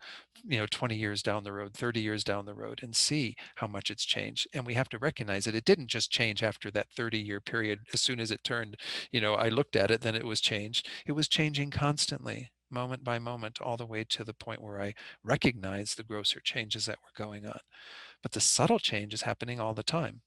20 years down the road, 30 years down the road, and see how much it's changed. And we have to recognize that it didn't just change after that 30-year period. As soon as it turned, I looked at it, then it was changed. It was changing constantly, moment by moment, all the way to the point where I recognize the grosser changes that were going on. But the subtle change is happening all the time.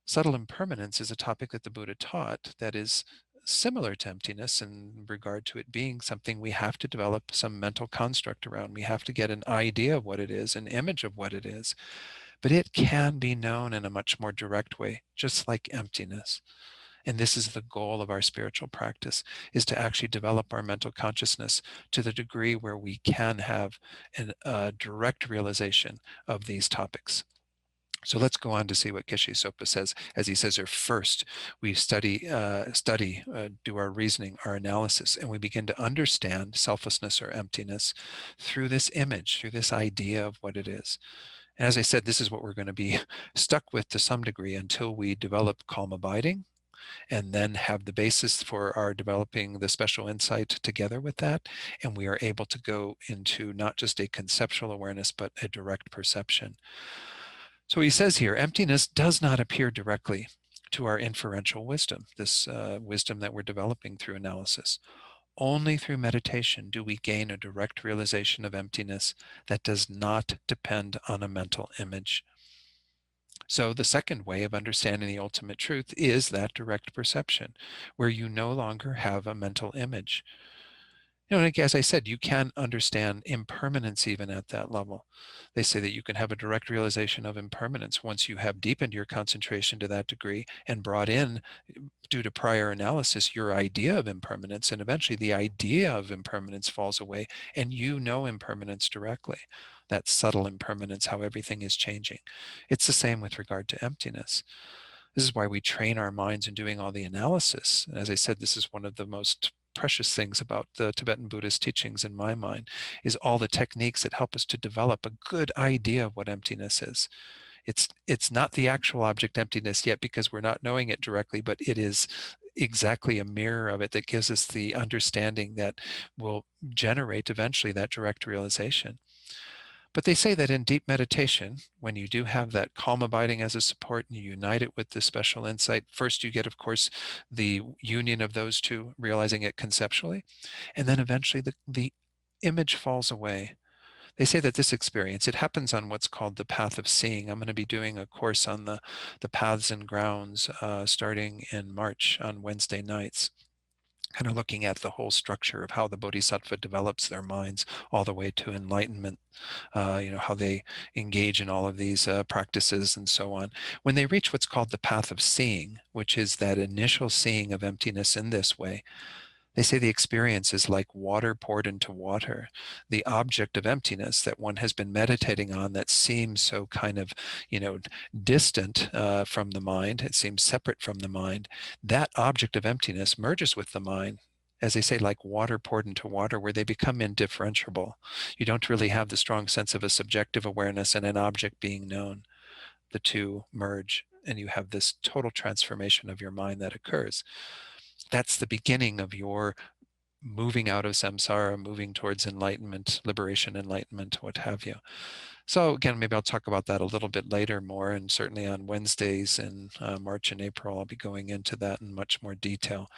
Subtle impermanence is a topic that the Buddha taught that is similar to emptiness in regard to it being something we have to develop some mental construct around. We have to get an idea of what it is, an image of what it is. But it can be known in a much more direct way, just like emptiness. And this is the goal of our spiritual practice, is to actually develop our mental consciousness to the degree where we can have a direct realization of these topics. So let's go on to see what Geshe Sopa says. As he says here, first we do our reasoning, our analysis, and we begin to understand selflessness or emptiness through this image, through this idea of what it is. And as I said, this is what we're going to be stuck with to some degree until we develop calm abiding, and then have the basis for our developing the special insight together with that. And we are able to go into not just a conceptual awareness, but a direct perception. So he says here, emptiness does not appear directly to our inferential wisdom, this wisdom that we're developing through analysis. Only through meditation do we gain a direct realization of emptiness that does not depend on a mental image. So the second way of understanding the ultimate truth is that direct perception, where you no longer have a mental image. And as I said, you can understand impermanence even at that level. They say that you can have a direct realization of impermanence once you have deepened your concentration to that degree and brought in, due to prior analysis, your idea of impermanence. And eventually the idea of impermanence falls away and you know impermanence directly. That subtle impermanence, how everything is changing. It's the same with regard to emptiness. This is why we train our minds in doing all the analysis. And as I said, this is one of the most precious things about the Tibetan Buddhist teachings in my mind, is all the techniques that help us to develop a good idea of what emptiness is. It's not the actual object emptiness yet because we're not knowing it directly, but it is exactly a mirror of it that gives us the understanding that will generate eventually that direct realization. But they say that in deep meditation, when you do have that calm abiding as a support and you unite it with this special insight, first you get, of course, the union of those two, realizing it conceptually, and then eventually the image falls away. They say that this experience, it happens on what's called the path of seeing. I'm going to be doing a course on the paths and grounds starting in March on Wednesday nights, kind of looking at the whole structure of how the Bodhisattva develops their minds all the way to enlightenment, how they engage in all of these practices and so on. When they reach what's called the path of seeing, which is that initial seeing of emptiness in this way, they say the experience is like water poured into water. The object of emptiness that one has been meditating on that seems so kind of, distant from the mind, it seems separate from the mind, that object of emptiness merges with the mind, as they say, like water poured into water, where they become indifferentiable. You don't really have the strong sense of a subjective awareness and an object being known. The two merge, and you have this total transformation of your mind that occurs. That's the beginning of your moving out of samsara, moving towards enlightenment, liberation, enlightenment, what have you. So again, maybe I'll talk about that a little bit later more, and certainly on Wednesdays in March and April, I'll be going into that in much more detail.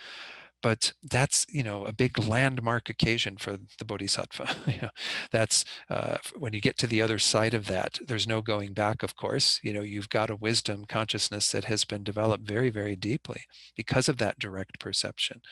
But that's, a big landmark occasion for the Bodhisattva. That's when you get to the other side of that, there's no going back, of course. You've got a wisdom consciousness that has been developed very, very deeply because of that direct perception.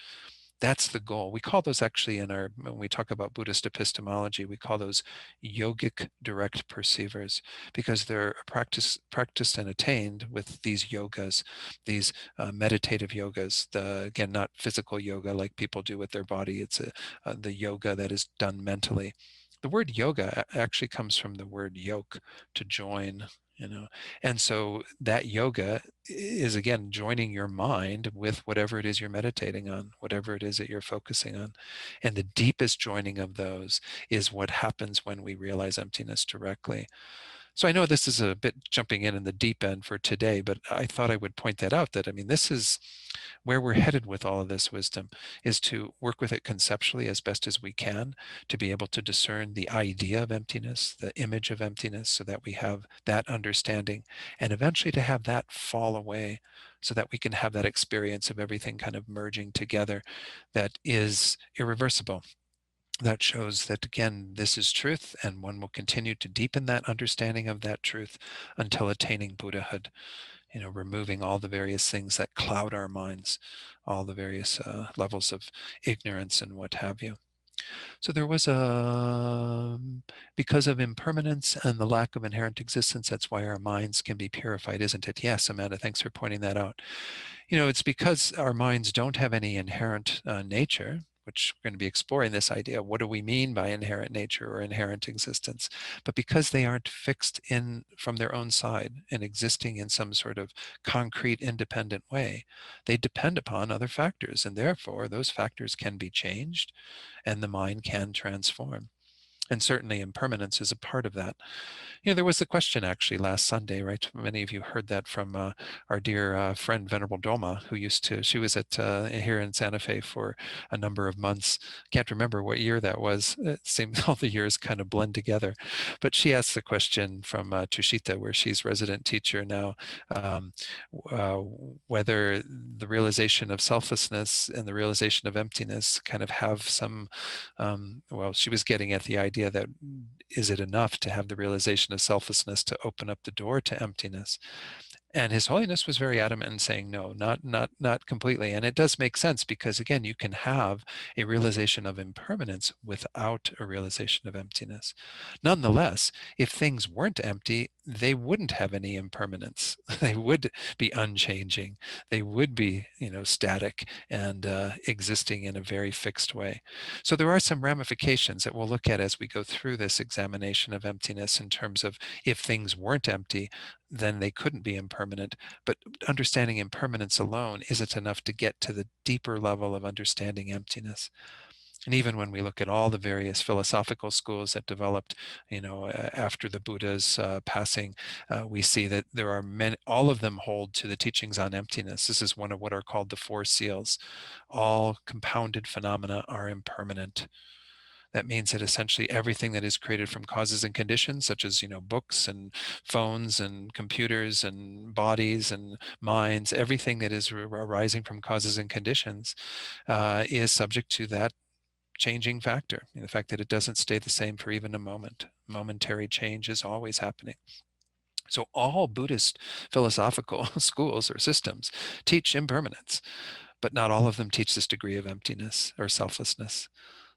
That's the goal. We call those actually when we talk about Buddhist epistemology, we call those yogic direct perceivers, because they're practiced and attained with these yogas, these meditative yogas. Again, not physical yoga like people do with their body. It's the yoga that is done mentally. The word yoga actually comes from the word yoke, to join, and so that yoga is, again, joining your mind with whatever it is you're meditating on, whatever it is that you're focusing on. And the deepest joining of those is what happens when we realize emptiness directly. So I know this is a bit jumping in the deep end for today, but I thought I would point that out, that, I mean, this is where we're headed with all of this wisdom, is to work with it conceptually as best as we can, to be able to discern the idea of emptiness, the image of emptiness, so that we have that understanding, and eventually to have that fall away so that we can have that experience of everything kind of merging together that is irreversible. That shows that, again, this is truth, and one will continue to deepen that understanding of that truth until attaining Buddhahood, removing all the various things that cloud our minds, all the various levels of ignorance and what have you. So there was because of impermanence and the lack of inherent existence, that's why our minds can be purified, isn't it? Yes, Amanda, thanks for pointing that out. It's because our minds don't have any inherent nature, which we're going to be exploring this idea. What do we mean by inherent nature or inherent existence? But because they aren't fixed in from their own side and existing in some sort of concrete, independent way, they depend upon other factors. And therefore, those factors can be changed and the mind can transform. And certainly impermanence is a part of that. There was a question actually last Sunday, right? Many of you heard that from our dear friend Venerable Doma, she was at here in Santa Fe for a number of months. Can't remember what year that was. It seems all the years kind of blend together. But she asked the question from Tushita, where she's resident teacher now, um, uh, whether the realization of selflessness and the realization of emptiness kind of have some, well, she was getting at the idea that, is it enough to have the realization of selflessness to open up the door to emptiness? And His Holiness was very adamant in saying, no, not completely. And it does make sense because, again, you can have a realization of impermanence without a realization of emptiness. Nonetheless, if things weren't empty, they wouldn't have any impermanence. They would be unchanging. They would be, static and existing in a very fixed way. So there are some ramifications that we'll look at as we go through this examination of emptiness, in terms of, if things weren't empty, then they couldn't be impermanent. But understanding impermanence alone isn't enough to get to the deeper level of understanding emptiness. And even when we look at all the various philosophical schools that developed, after the Buddha's passing, we see that there are many, all of them hold to the teachings on emptiness. This is one of what are called the Four Seals. All compounded phenomena are impermanent. That means that essentially everything that is created from causes and conditions, such as, books and phones and computers and bodies and minds, everything that is arising from causes and conditions is subject to that changing factor. The fact that it doesn't stay the same for even a moment. Momentary change is always happening. So all Buddhist philosophical schools or systems teach impermanence, but not all of them teach this degree of emptiness or selflessness.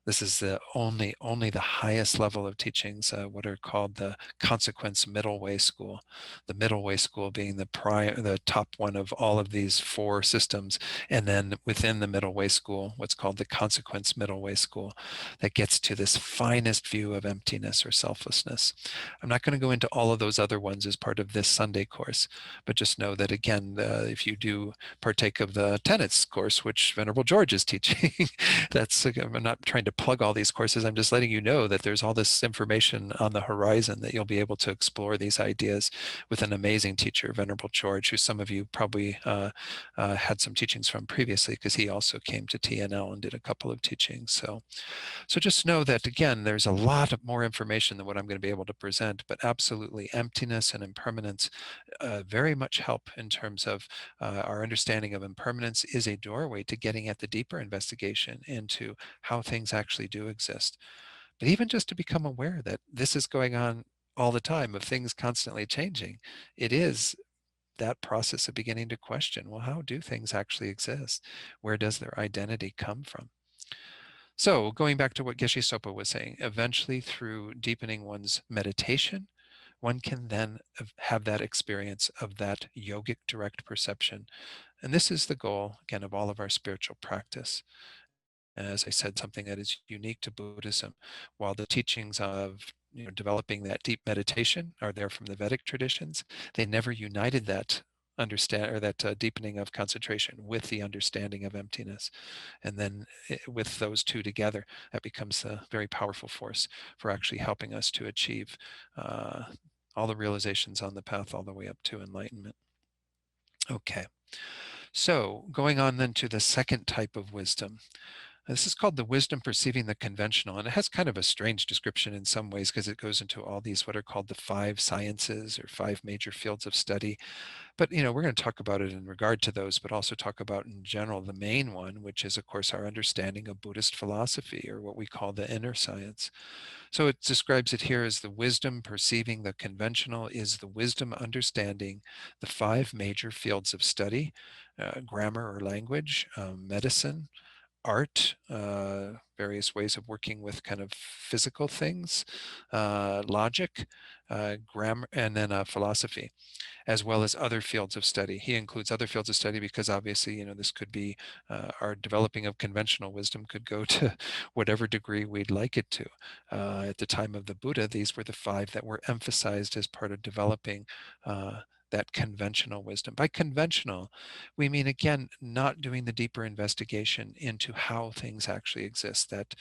This is only the highest level of teachings, what are called the consequence middle way school. The middle way school being the top one of all of these four systems, and then within the middle way school, what's called the consequence middle way school, that gets to this finest view of emptiness or selflessness. I'm not going to go into all of those other ones as part of this Sunday course, but just know that, again, if you do partake of the tenets course, which Venerable George is teaching, I'm not trying to plug all these courses. I'm just letting you know that there's all this information on the horizon, that you'll be able to explore these ideas with an amazing teacher, Venerable George, who some of you probably had some teachings from previously, because he also came to TNL and did a couple of teachings. So just know that, again, there's a lot of more information than what I'm going to be able to present, but absolutely emptiness and impermanence very much help in terms of our understanding of impermanence is a doorway to getting at the deeper investigation into how things actually do exist. But even just to become aware that this is going on all the time, of things constantly changing, it is that process of beginning to question, well, how do things actually exist? Where does their identity come from? So going back to what Geshe Sopa was saying, eventually through deepening one's meditation, one can then have that experience of that yogic direct perception. And this is the goal, again, of all of our spiritual practice. As I said, something that is unique to Buddhism. While the teachings of developing that deep meditation are there from the Vedic traditions, they never united that deepening of concentration with the understanding of emptiness. And then with those two together, that becomes a very powerful force for actually helping us to achieve all the realizations on the path all the way up to enlightenment. Okay, so going on then to the second type of wisdom. This is called the wisdom perceiving the conventional, and it has kind of a strange description in some ways because it goes into all these what are called the 5 sciences or 5 major fields of study. But we're going to talk about it in regard to those, but also talk about in general the main one, which is of course our understanding of Buddhist philosophy, or what we call the inner science. So it describes it here as the wisdom perceiving the conventional is the wisdom understanding the 5 major fields of study: grammar or language, medicine, art, various ways of working with kind of physical things, logic, grammar, and then philosophy, as well as other fields of study. He includes other fields of study because obviously, this could be our developing of conventional wisdom could go to whatever degree we'd like it to. At the time of the Buddha, these were the 5 that were emphasized as part of developing that conventional wisdom. By conventional, we mean, again, not doing the deeper investigation into how things actually exist, that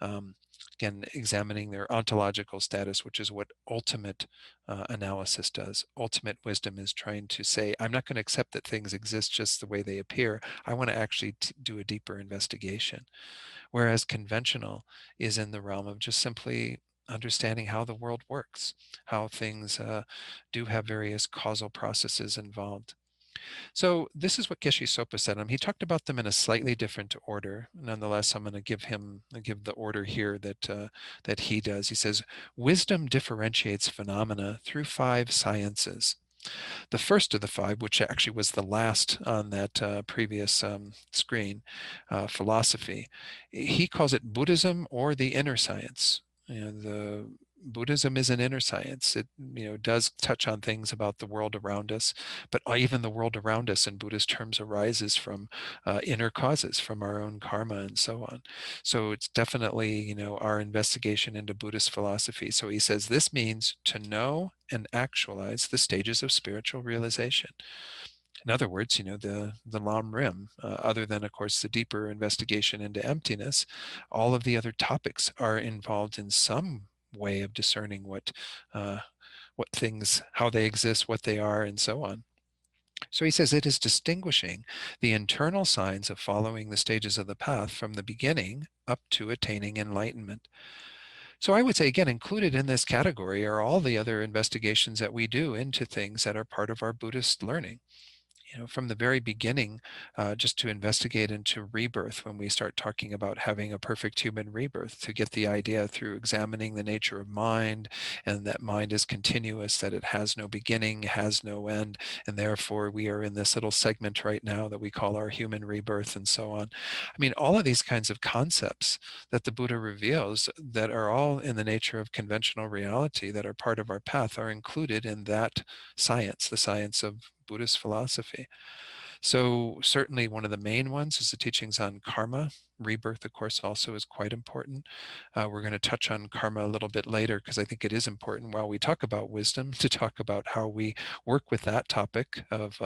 again, examining their ontological status, which is what ultimate analysis does. Ultimate wisdom is trying to say, I'm not going to accept that things exist just the way they appear. I want to actually do a deeper investigation. Whereas conventional is in the realm of just simply understanding how the world works, how things do have various causal processes involved. So this is what Geshe Sopa said. He talked about them in a slightly different order. Nonetheless, I'm going to give the order here that he does. He says, wisdom differentiates phenomena through 5 sciences. The first of the 5, which actually was the last on that previous screen, philosophy, he calls it Buddhism or the inner science. The Buddhism is an inner science. It does touch on things about the world around us, but even the world around us in Buddhist terms arises from inner causes, from our own karma and so on. So it's definitely our investigation into Buddhist philosophy. So he says this means to know and actualize the stages of spiritual realization. In other words, the Lam Rim, other than, of course, the deeper investigation into emptiness, all of the other topics are involved in some way of discerning what things, how they exist, what they are, and so on. So he says it is distinguishing the internal signs of following the stages of the path from the beginning up to attaining enlightenment. So I would say, again, included in this category are all the other investigations that we do into things that are part of our Buddhist learning. From the very beginning, just to investigate into rebirth, when we start talking about having a perfect human rebirth, to get the idea through examining the nature of mind, and that mind is continuous, that it has no beginning, has no end, and therefore we are in this little segment right now that we call our human rebirth, and so on. I mean, all of these kinds of concepts that the Buddha reveals that are all in the nature of conventional reality, that are part of our path, are included in that science, the science of Buddhist philosophy. So certainly one of the main ones is the teachings on karma. Rebirth, of course, also is quite important. We're going to touch on karma a little bit later because I think it is important while we talk about wisdom to talk about how we work with that topic of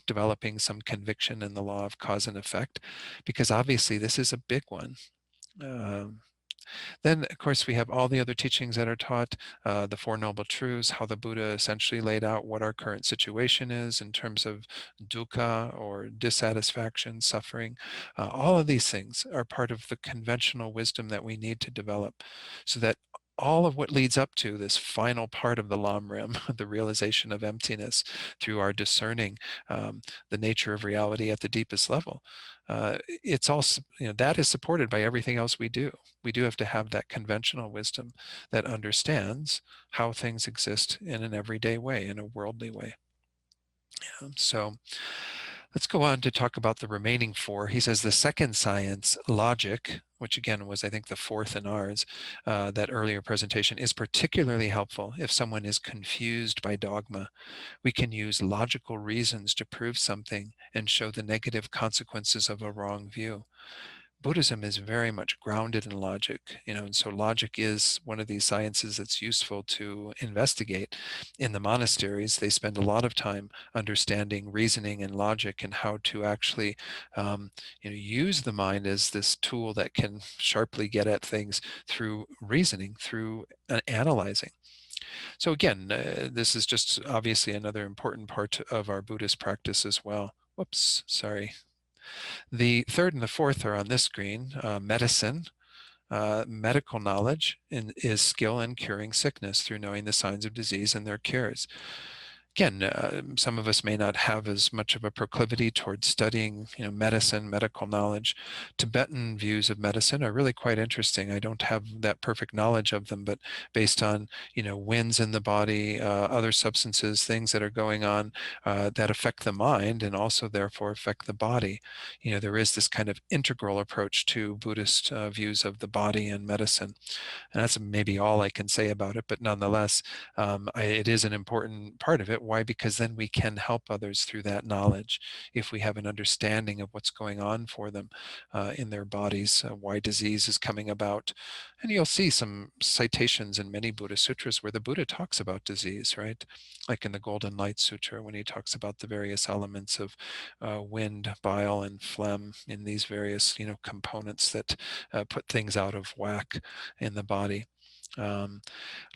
developing some conviction in the law of cause and effect, because obviously this is a big one. Then, of course, we have all the other teachings that are taught, the Four Noble Truths, how the Buddha essentially laid out what our current situation is in terms of dukkha, or dissatisfaction, suffering. All of these things are part of the conventional wisdom that we need to develop, so that all of what leads up to this final part of the Lam Rim, the realization of emptiness through our discerning the nature of reality at the deepest level, it's also, that is supported by everything else we do. We do have to have that conventional wisdom that understands how things exist in an everyday way, in a worldly way. So let's go on to talk about the remaining 4. He says the second science, logic, which again was, I think, the 4th in ours, that earlier presentation, is particularly helpful if someone is confused by dogma. We can use logical reasons to prove something and show the negative consequences of a wrong view. Buddhism is very much grounded in logic, and so logic is one of these sciences that's useful to investigate. In the monasteries, they spend a lot of time understanding reasoning and logic and how to actually use the mind as this tool that can sharply get at things through reasoning, through analyzing. So again, this is just obviously another important part of our Buddhist practice as well. Whoops, sorry. The third and the fourth are on this screen. Medicine. Medical knowledge is skill in curing sickness through knowing the signs of disease and their cures. Again, some of us may not have as much of a proclivity towards studying, medicine, medical knowledge. Tibetan views of medicine are really quite interesting. I don't have that perfect knowledge of them, but based on, winds in the body, other substances, things that are going on that affect the mind and also therefore affect the body. There is this kind of integral approach to Buddhist views of the body and medicine. And that's maybe all I can say about it, but nonetheless, it is an important part of it. Why? Because then we can help others through that knowledge if we have an understanding of what's going on for them in their bodies, why disease is coming about. And you'll see some citations in many Buddhist sutras where the Buddha talks about disease, right? Like in the Golden Light Sutra, when he talks about the various elements of wind, bile, and phlegm in these various, components that put things out of whack in the body. Um,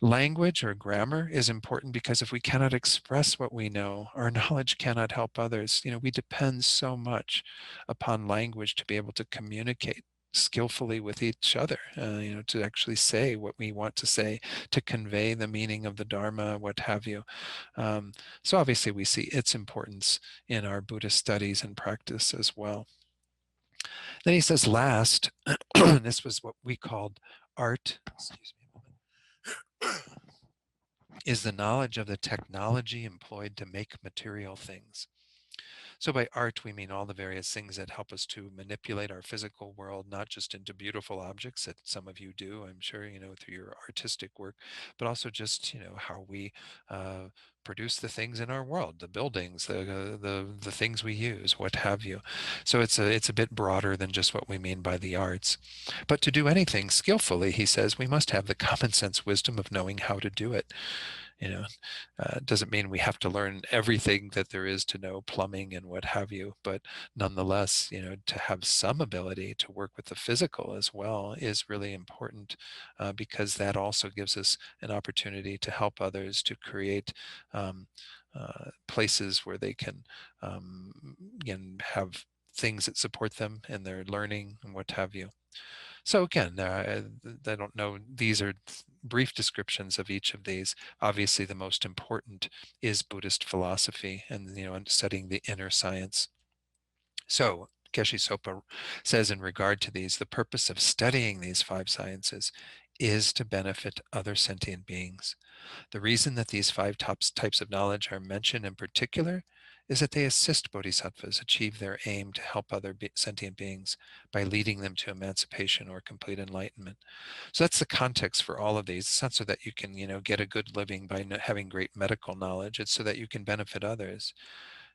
Language or grammar is important because if we cannot express what we know, our knowledge cannot help others. We depend so much upon language to be able to communicate skillfully with each other, to actually say what we want to say, to convey the meaning of the Dharma, what have you. So obviously we see its importance in our Buddhist studies and practice as well. Then he says last, this was what we called art, excuse me a moment, is the knowledge of the technology employed to make material things. So by art, we mean all the various things that help us to manipulate our physical world, not just into beautiful objects that some of you do, I'm sure, through your artistic work, but also just, how we produce the things in our world, the buildings, the things we use, what have you. So it's a bit broader than just what we mean by the arts. But to do anything skillfully, he says, we must have the common sense wisdom of knowing how to do it. Doesn't mean we have to learn everything that there is to know, plumbing and what have you, but nonetheless, to have some ability to work with the physical as well is really important, because that also gives us an opportunity to help others to create places where they can again have things that support them in their learning and what have you. So again, I don't know, these are brief descriptions of each of these. Obviously, the most important is Buddhist philosophy and, studying the inner science. So Geshe Sopa says in regard to these, the purpose of studying these 5 sciences is to benefit other sentient beings. The reason that these 5 types of knowledge are mentioned in particular is that they assist bodhisattvas achieve their aim to help other sentient beings by leading them to emancipation or complete enlightenment. So that's the context for all of these. It's not so that you can, get a good living by having great medical knowledge. It's so that you can benefit others.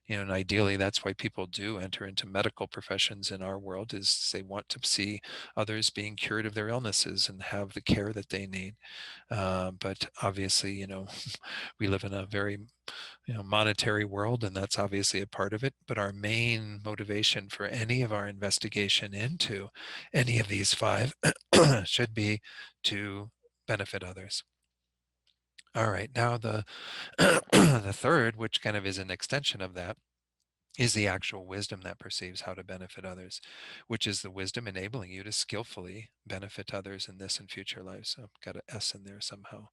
And ideally, that's why people do enter into medical professions in our world, is they want to see others being cured of their illnesses and have the care that they need. But obviously, we live in a very monetary world, and that's obviously a part of it. But our main motivation for any of our investigation into any of these 5 should be to benefit others. All right, now the the third, which kind of is an extension of that, is the actual wisdom that perceives how to benefit others, which is the wisdom enabling you to skillfully benefit others in this and future lives. So I've got an S in there somehow.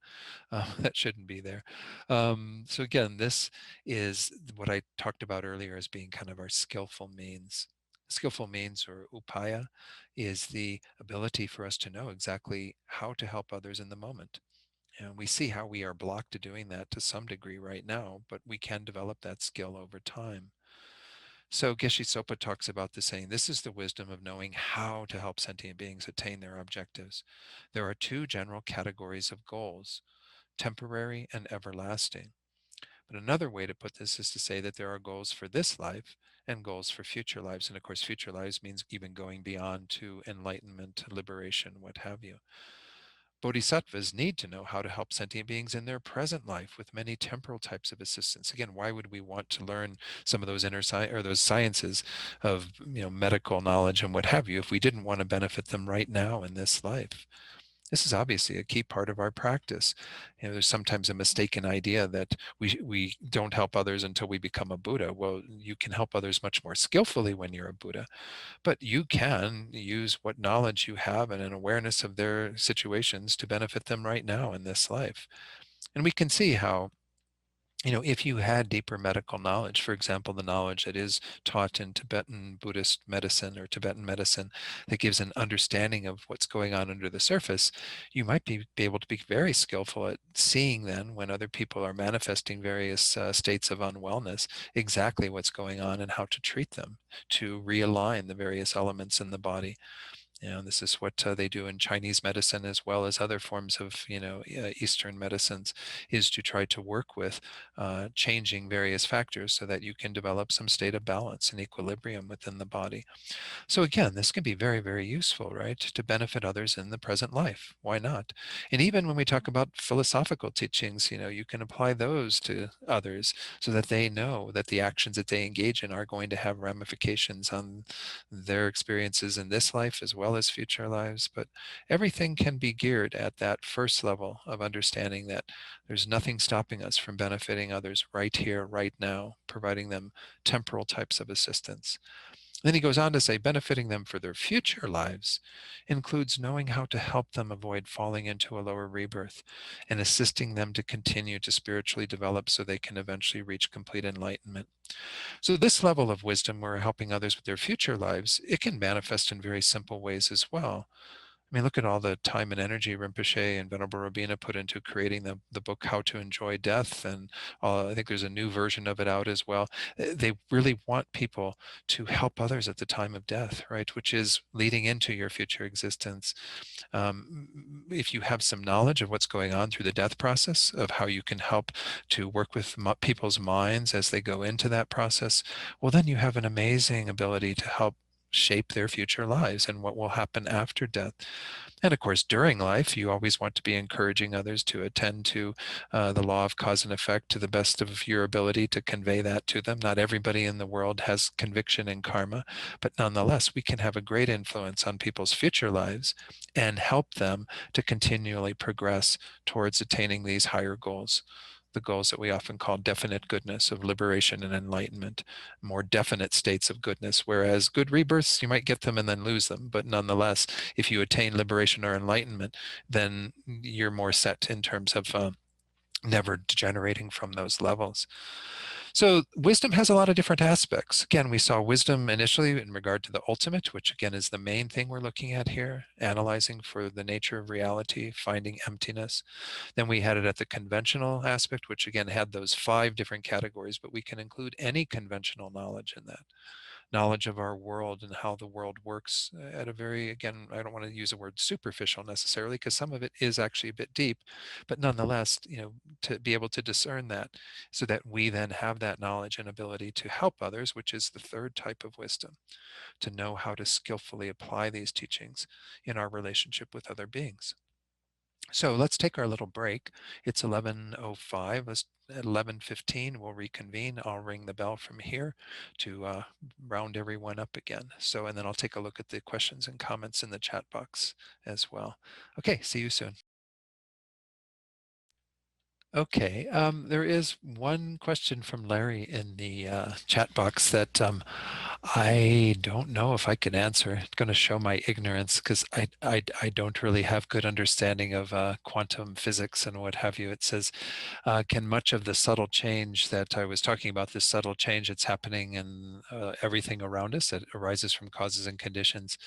That shouldn't be there. So again, this is what I talked about earlier as being kind of our skillful means. Skillful means, or upaya, is the ability for us to know exactly how to help others in the moment. And we see how we are blocked to doing that to some degree right now, but we can develop that skill over time. So Geshe Sopa talks about this, saying, this is the wisdom of knowing how to help sentient beings attain their objectives. There are 2 general categories of goals, temporary and everlasting. But another way to put this is to say that there are goals for this life and goals for future lives. And of course, future lives means even going beyond to enlightenment, liberation, what have you. Bodhisattvas need to know how to help sentient beings in their present life with many temporal types of assistance. Again, why would we want to learn some of those inner or those sciences of medical knowledge and what have you if we didn't want to benefit them right now in this life? This is obviously a key part of our practice. There's sometimes a mistaken idea that we don't help others until we become a Buddha. Well, you can help others much more skillfully when you're a Buddha, but you can use what knowledge you have and an awareness of their situations to benefit them right now in this life. And we can see how, if you had deeper medical knowledge, for example, the knowledge that is taught in Tibetan Buddhist medicine or Tibetan medicine that gives an understanding of what's going on under the surface, you might be able to be very skillful at seeing then when other people are manifesting various states of unwellness, exactly what's going on and how to treat them, to realign the various elements in the body. This is what they do in Chinese medicine as well as other forms of, Eastern medicines, is to try to work with changing various factors so that you can develop some state of balance and equilibrium within the body. So again, this can be very, very useful, right, to benefit others in the present life. Why not? And even when we talk about philosophical teachings, you can apply those to others so that they know that the actions that they engage in are going to have ramifications on their experiences in this life as well as future lives. But everything can be geared at that first level of understanding that there's nothing stopping us from benefiting others right here, right now, providing them temporal types of assistance. Then he goes on to say, benefiting them for their future lives includes knowing how to help them avoid falling into a lower rebirth and assisting them to continue to spiritually develop so they can eventually reach complete enlightenment. So this level of wisdom, where we're helping others with their future lives, it can manifest in very simple ways as well. I mean, look at all the time and energy Rinpoche and Venerable Robina put into creating the book, How to Enjoy Death. And I think there's a new version of it out as well. They really want people to help others at the time of death, right? Which is leading into your future existence. If you have some knowledge of what's going on through the death process, of how you can help to work with people's minds as they go into that process, well, then you have an amazing ability to help shape their future lives and what will happen after death. And of course, during life, you always want to be encouraging others to attend to the law of cause and effect to the best of your ability to convey that to them. Not everybody in the world has conviction in karma, but nonetheless, we can have a great influence on people's future lives and help them to continually progress towards attaining these higher goals. The goals that we often call definite goodness, of liberation and enlightenment, more definite states of goodness. Whereas good rebirths, you might get them and then lose them. But nonetheless, if you attain liberation or enlightenment, then you're more set in terms of never degenerating from those levels. So wisdom has a lot of different aspects. Again, we saw wisdom initially in regard to the ultimate, which again is the main thing we're looking at here, analyzing for the nature of reality, finding emptiness. Then we had it at the conventional aspect, which again had those 5 different categories, but we can include any conventional knowledge in that. Knowledge of our world and how the world works at a very, again, I don't want to use the word superficial necessarily, because some of it is actually a bit deep, but nonetheless, to be able to discern that so that we then have that knowledge and ability to help others, which is the third type of wisdom, to know how to skillfully apply these teachings in our relationship with other beings. So let's take our little break. It's 11:05. At 11:15, we'll reconvene. I'll ring the bell from here to round everyone up again. So, and then I'll take a look at the questions and comments in the chat box as well. Okay, see you soon. Okay, there is one question from Larry in the chat box that I don't know if I can answer. It's going to show my ignorance because I don't really have good understanding of quantum physics and what have you. It says, can much of the subtle change that I was talking about, this subtle change that's happening in everything around us that arises from causes and conditions,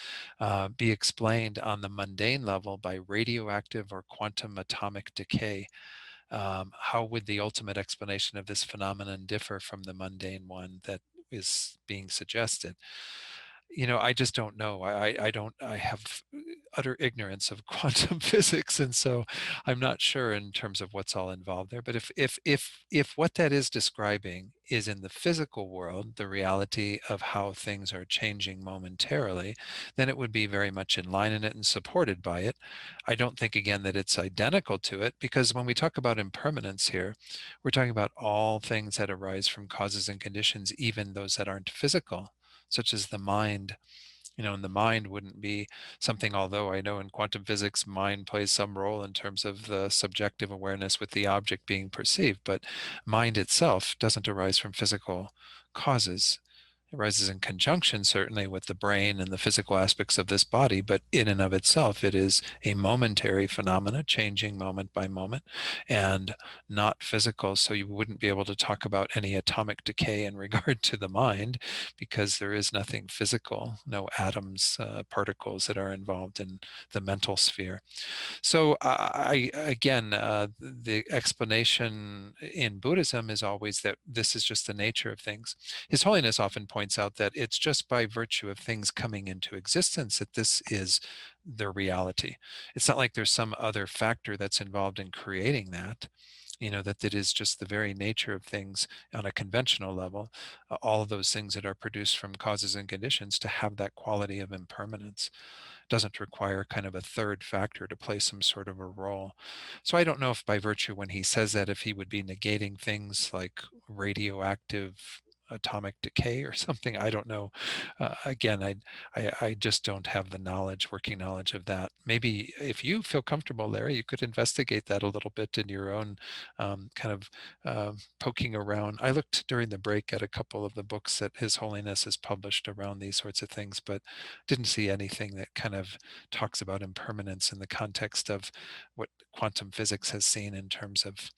be explained on the mundane level by radioactive or quantum atomic decay? How would the ultimate explanation of this phenomenon differ from the mundane one that is being suggested? I just don't know. I have utter ignorance of quantum physics, and so I'm not sure in terms of what's all involved there. But if what that is describing is in the physical world, the reality of how things are changing momentarily, then it would be very much in line in it and supported by it. I don't think, again, that it's identical to it, because when we talk about impermanence here, we're talking about all things that arise from causes and conditions, even those that aren't physical, such as the mind, And the mind wouldn't be something, although I know in quantum physics, mind plays some role in terms of the subjective awareness with the object being perceived, but mind itself doesn't arise from physical causes. It arises in conjunction, certainly, with the brain and the physical aspects of this body, but in and of itself, it is a momentary phenomena, changing moment by moment, and not physical. So you wouldn't be able to talk about any atomic decay in regard to the mind, because there is nothing physical, no atoms, particles that are involved in the mental sphere. So again, the explanation in Buddhism is always that this is just the nature of things. His Holiness often points out that it's just by virtue of things coming into existence that this is their reality. It's not like there's some other factor that's involved in creating that. That it is just the very nature of things on a conventional level, all of those things that are produced from causes and conditions to have that quality of impermanence. Doesn't require kind of a third factor to play some sort of a role. So I don't know if by virtue, when he says that, if he would be negating things like radioactive atomic decay or something. I don't know. Again, I just don't have the working knowledge of that. Maybe if you feel comfortable, Larry, you could investigate that a little bit in your own kind of poking around. I looked during the break at a couple of the books that His Holiness has published around these sorts of things, but didn't see anything that kind of talks about impermanence in the context of what quantum physics has seen in terms of,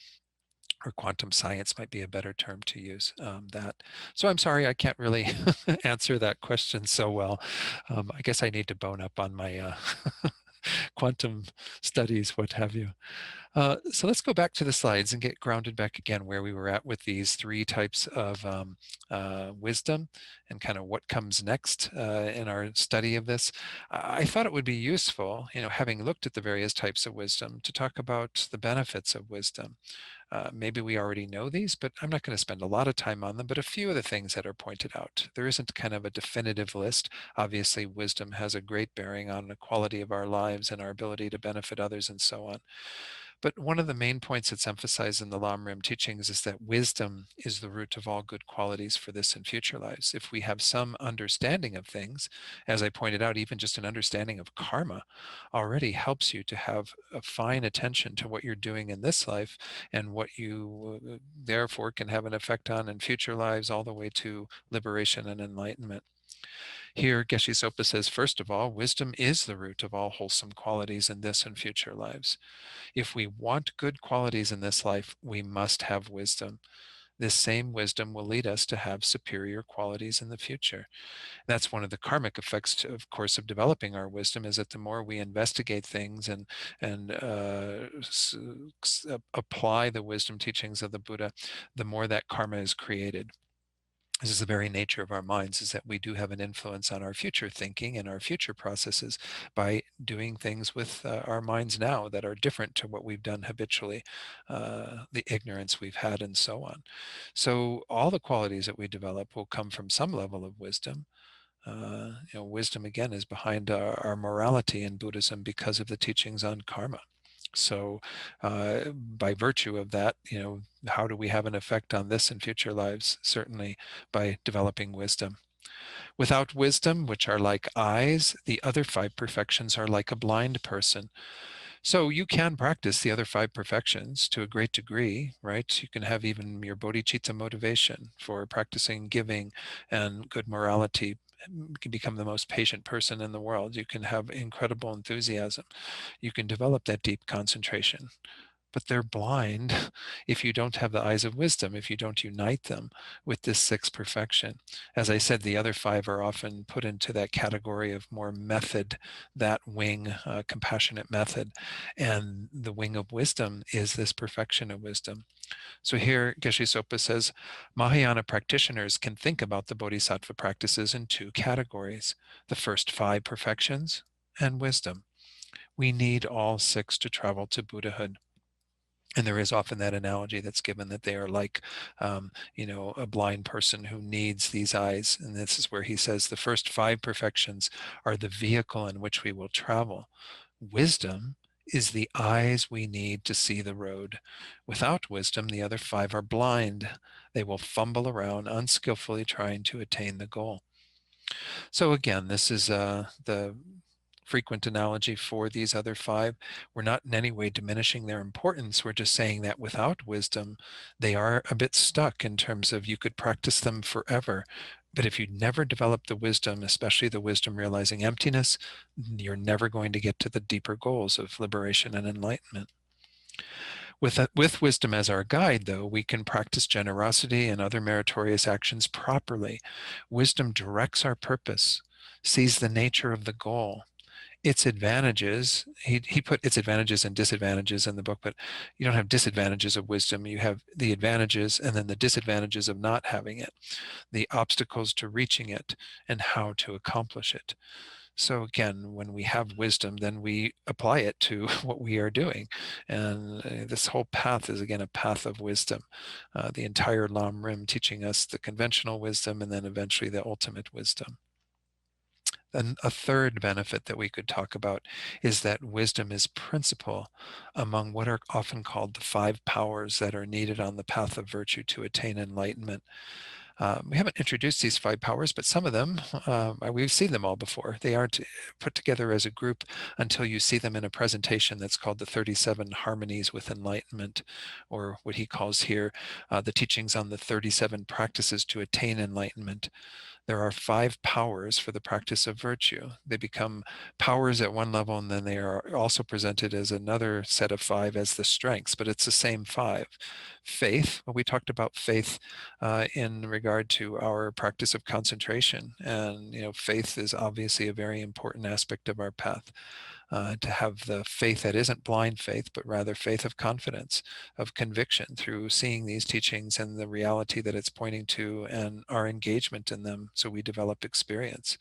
or quantum science might be a better term to use, that. So I'm sorry, I can't really answer that question so well. I guess I need to bone up on my quantum studies, what have you. So let's go back to the slides and get grounded back again where we were at with these three types of wisdom and kind of what comes next in our study of this. I thought it would be useful, having looked at the various types of wisdom, to talk about the benefits of wisdom. Maybe we already know these, but I'm not going to spend a lot of time on them, but a few of the things that are pointed out. There isn't kind of a definitive list. Obviously, wisdom has a great bearing on the quality of our lives and our ability to benefit others and so on. But one of the main points that's emphasized in the Lam Rim teachings is that wisdom is the root of all good qualities for this and future lives. If we have some understanding of things, as I pointed out, even just an understanding of karma already helps you to have a fine attention to what you're doing in this life, and what you therefore can have an effect on in future lives, all the way to liberation and enlightenment. Here, Geshe Sopa says, first of all, wisdom is the root of all wholesome qualities in this and future lives. If we want good qualities in this life, we must have wisdom. This same wisdom will lead us to have superior qualities in the future. That's one of the karmic effects, of course, of developing our wisdom, is that the more we investigate things and apply the wisdom teachings of the Buddha, the more that karma is created. This is the very nature of our minds, is that we do have an influence on our future thinking and our future processes by doing things with our minds now that are different to what we've done habitually, the ignorance we've had, and so on. So all the qualities that we develop will come from some level of wisdom. Wisdom, again, is behind our morality in Buddhism because of the teachings on karma. So by virtue of that, how do we have an effect on this and future lives? Certainly by developing wisdom. Without wisdom, which are like eyes, the other five perfections are like a blind person. So you can practice the other five perfections to a great degree, right? You can have even your bodhicitta motivation for practicing giving and good morality. You can become the most patient person in the world. You can have incredible enthusiasm. You can develop that deep concentration. But they're blind if you don't have the eyes of wisdom, if you don't unite them with this sixth perfection. As I said, the other five are often put into that category of more method, that wing, compassionate method. And the wing of wisdom is this perfection of wisdom. So here, Geshe Sopa says, Mahayana practitioners can think about the Bodhisattva practices in two categories: the first five perfections and wisdom. We need all six to travel to Buddhahood. And there is often that analogy that's given, that they are like, a blind person who needs these eyes. And this is where he says the first five perfections are the vehicle in which we will travel. Wisdom is the eyes we need to see the road. Without wisdom, the other five are blind. They will fumble around unskillfully trying to attain the goal. So again, this is the frequent analogy for these other five. We're not in any way diminishing their importance. We're just saying that without wisdom, they are a bit stuck in terms of you could practice them forever. But if you never develop the wisdom, especially the wisdom realizing emptiness, you're never going to get to the deeper goals of liberation and enlightenment. With wisdom as our guide, though, we can practice generosity and other meritorious actions properly. Wisdom directs our purpose, sees the nature of the goal, its advantages. He put its advantages and disadvantages in the book, but you don't have disadvantages of wisdom. You have the advantages and then the disadvantages of not having it, the obstacles to reaching it, and how to accomplish it. So again, when we have wisdom, then we apply it to what we are doing. And this whole path is, again, a path of wisdom. The entire Lam Rim teaching us the conventional wisdom and then eventually the ultimate wisdom. Then a third benefit that we could talk about is that wisdom is principal among what are often called the five powers that are needed on the path of virtue to attain enlightenment. We haven't introduced these five powers, but some of them, we've seen them all before. They aren't put together as a group until you see them in a presentation that's called the 37 Harmonies with Enlightenment, or what he calls here, the teachings on the 37 practices to attain enlightenment. There are five powers for the practice of virtue. They become powers at one level, and then they are also presented as another set of five as the strengths, but it's the same five. Faith, well, we talked about faith in regard to our practice of concentration. And, faith is obviously a very important aspect of our path. To have the faith that isn't blind faith, but rather faith of confidence, of conviction through seeing these teachings and the reality that it's pointing to and our engagement in them, so we develop experience.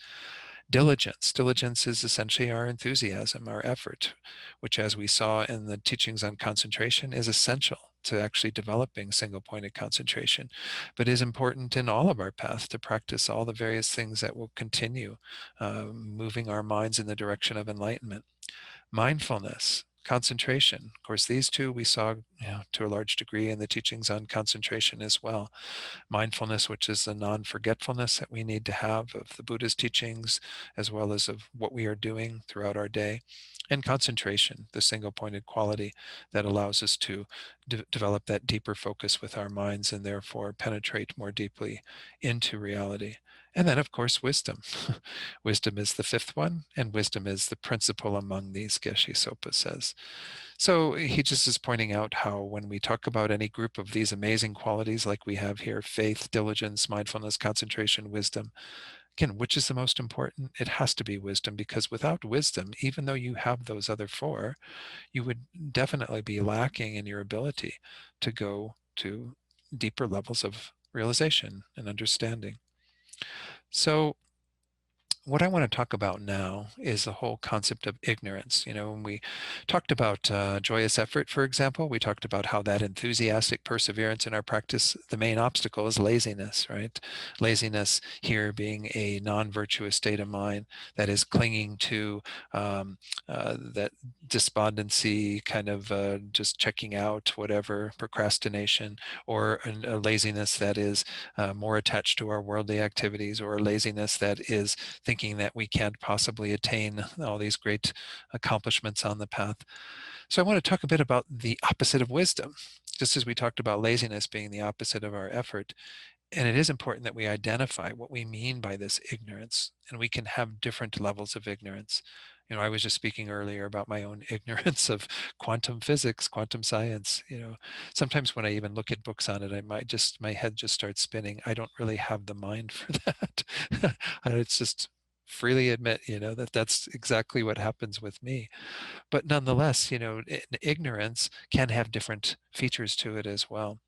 Diligence is essentially our enthusiasm, our effort, which, as we saw in the teachings on concentration, is essential to actually developing single-pointed concentration, but is important in all of our path to practice all the various things that will continue moving our minds in the direction of enlightenment. Mindfulness, concentration. Of course, these two we saw to a large degree in the teachings on concentration as well. Mindfulness, which is the non-forgetfulness that we need to have of the Buddha's teachings, as well as of what we are doing throughout our day. And concentration, the single-pointed quality that allows us to develop that deeper focus with our minds and therefore penetrate more deeply into reality. And then, of course, wisdom. Wisdom is the fifth one, and wisdom is the principal among these, Geshe Sopa says. So he just is pointing out how when we talk about any group of these amazing qualities like we have here, faith, diligence, mindfulness, concentration, wisdom, again, which is the most important? It has to be wisdom, because without wisdom, even though you have those other four, you would definitely be lacking in your ability to go to deeper levels of realization and understanding. So what I want to talk about now is the whole concept of ignorance. When we talked about joyous effort, for example, we talked about how that enthusiastic perseverance in our practice, the main obstacle is laziness, right? Laziness here being a non-virtuous state of mind that is clinging to that despondency, kind of just checking out, whatever, procrastination, or a laziness that is more attached to our worldly activities, or a laziness that is thinking that we can't possibly attain all these great accomplishments on the path. So I want to talk a bit about the opposite of wisdom, just as we talked about laziness being the opposite of our effort. And it is important that we identify what we mean by this ignorance, and we can have different levels of ignorance. I was just speaking earlier about my own ignorance of quantum physics, quantum science. Sometimes when I even look at books on it, my head just starts spinning. I don't really have the mind for that. It's just freely admit, that that's exactly what happens with me. But nonetheless, ignorance can have different features to it as well.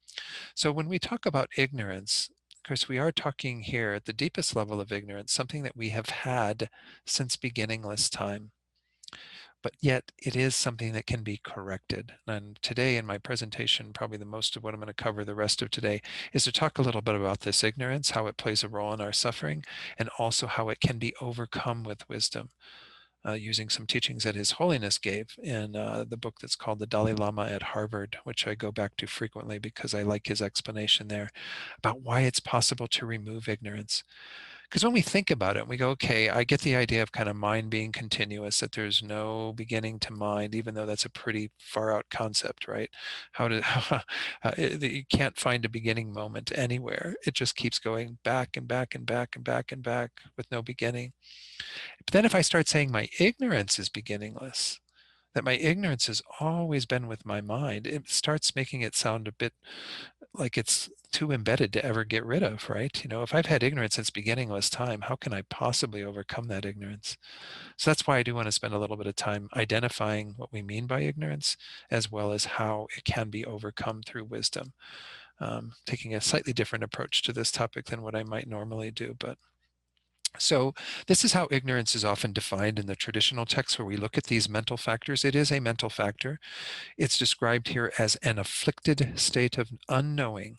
So when we talk about ignorance, of course, we are talking here at the deepest level of ignorance, something that we have had since beginningless time. But yet it is something that can be corrected. And today in my presentation, probably the most of what I'm going to cover the rest of today is to talk a little bit about this ignorance, how it plays a role in our suffering, and also how it can be overcome with wisdom. Using some teachings that His Holiness gave in the book that's called The Dalai Lama at Harvard, which I go back to frequently because I like his explanation there about why it's possible to remove ignorance. Because when we think about it, we go, okay, I get the idea of kind of mind being continuous, that there's no beginning to mind, even though that's a pretty far out concept, right? You can't find a beginning moment anywhere. It just keeps going back and back and back and back and back with no beginning. But then if I start saying my ignorance is beginningless, that my ignorance has always been with my mind, it starts making it sound a bit like it's too embedded to ever get rid of, right? If I've had ignorance since beginningless time, how can I possibly overcome that ignorance? So that's why I do want to spend a little bit of time identifying what we mean by ignorance, as well as how it can be overcome through wisdom. Taking a slightly different approach to this topic than what I might normally do, but so this is how ignorance is often defined in the traditional texts where we look at these mental factors. It is a mental factor. It's described here as an afflicted state of unknowing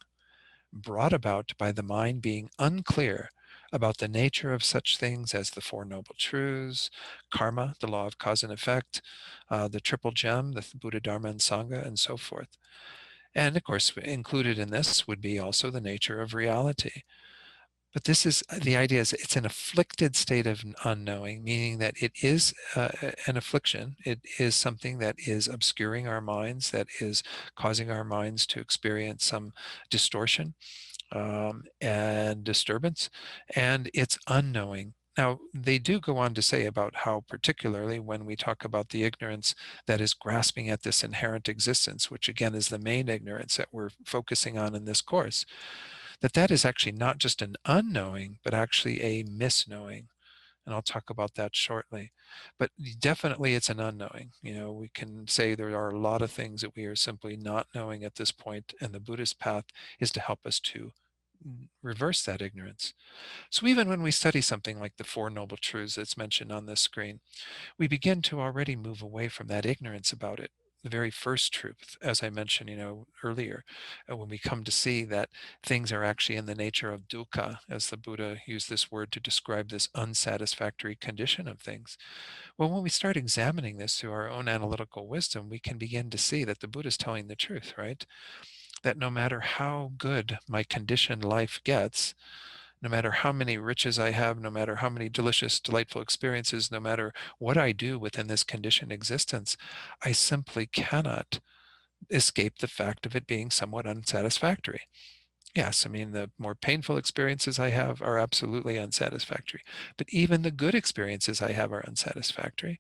brought about by the mind being unclear about the nature of such things as the Four Noble Truths, karma, the law of cause and effect, the triple gem, the Buddha, Dharma, and Sangha, and so forth. And of course, included in this would be also the nature of reality. But this is the idea is it's an afflicted state of unknowing, meaning that it is an affliction. It is something that is obscuring our minds, that is causing our minds to experience some distortion and disturbance, and it's unknowing. Now, they do go on to say about how, particularly when we talk about the ignorance that is grasping at this inherent existence, which again is the main ignorance that we're focusing on in this course, that is actually not just an unknowing, but actually a misknowing. And I'll talk about that shortly. But definitely it's an unknowing. We can say there are a lot of things that we are simply not knowing at this point, and the Buddhist path is to help us to reverse that ignorance. So even when we study something like the Four Noble Truths that's mentioned on this screen, we begin to already move away from that ignorance about it. The very first truth, as I mentioned, earlier, when we come to see that things are actually in the nature of dukkha, as the Buddha used this word to describe this unsatisfactory condition of things. Well, when we start examining this through our own analytical wisdom, we can begin to see that the Buddha is telling the truth, right? That no matter how good my conditioned life gets, no matter how many riches I have, no matter how many delicious, delightful experiences, no matter what I do within this conditioned existence, I simply cannot escape the fact of it being somewhat unsatisfactory. Yes, I mean, the more painful experiences I have are absolutely unsatisfactory, but even the good experiences I have are unsatisfactory.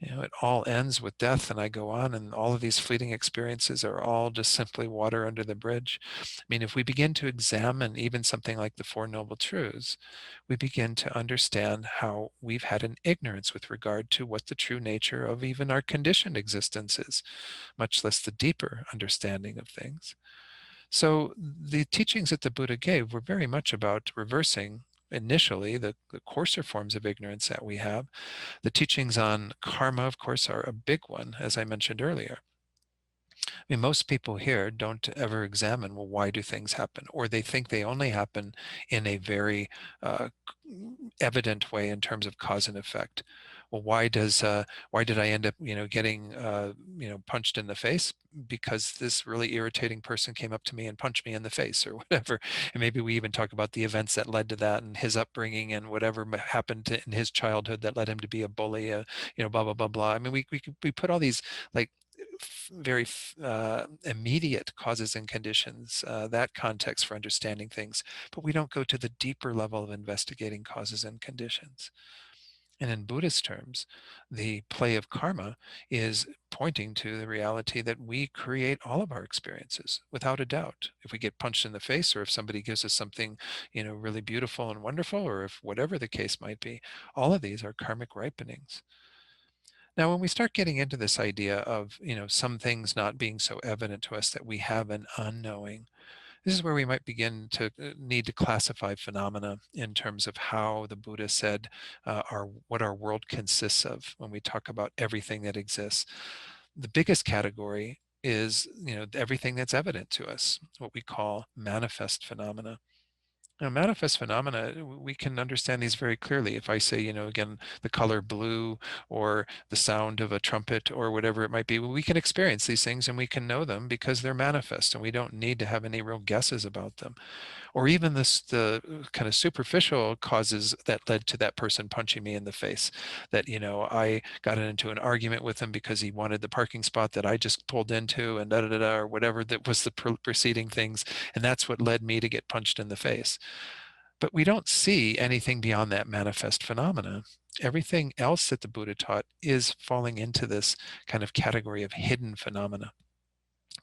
It all ends with death, and I go on, and all of these fleeting experiences are all just simply water under the bridge. I mean, if we begin to examine even something like the Four Noble Truths, we begin to understand how we've had an ignorance with regard to what the true nature of even our conditioned existence is, much less the deeper understanding of things. So the teachings that the Buddha gave were very much about reversing initially the coarser forms of ignorance that we have. The teachings on karma, of course, are a big one, as I mentioned earlier. I mean, most people here don't ever examine, well, why do things happen? Or they think they only happen in a very uh, evident way in terms of cause and effect. Well, why did I end up, getting, punched in the face? Because this really irritating person came up to me and punched me in the face or whatever. And maybe we even talk about the events that led to that and his upbringing and whatever happened in his childhood that led him to be a bully, blah, blah, blah, blah. I mean, we put all these like very immediate causes and conditions, that context for understanding things, but we don't go to the deeper level of investigating causes and conditions. And in Buddhist terms, the play of karma is pointing to the reality that we create all of our experiences without a doubt. If we get punched in the face, or if somebody gives us something, really beautiful and wonderful, or if whatever the case might be, all of these are karmic ripenings. Now, when we start getting into this idea of, some things not being so evident to us that we have an unknowing, this is where we might begin to need to classify phenomena in terms of how the Buddha said what our world consists of when we talk about everything that exists. The biggest category is, everything that's evident to us, what we call manifest phenomena. Now, manifest phenomena, we can understand these very clearly. If I say, again, the color blue or the sound of a trumpet or whatever it might be, we can experience these things and we can know them because they're manifest and we don't need to have any real guesses about them. or even the kind of superficial causes that led to that person punching me in the face. That, I got into an argument with him because he wanted the parking spot that I just pulled into, and da da da da, or whatever that was the preceding things, and that's what led me to get punched in the face. But we don't see anything beyond that manifest phenomena. Everything else that the Buddha taught is falling into this kind of category of hidden phenomena.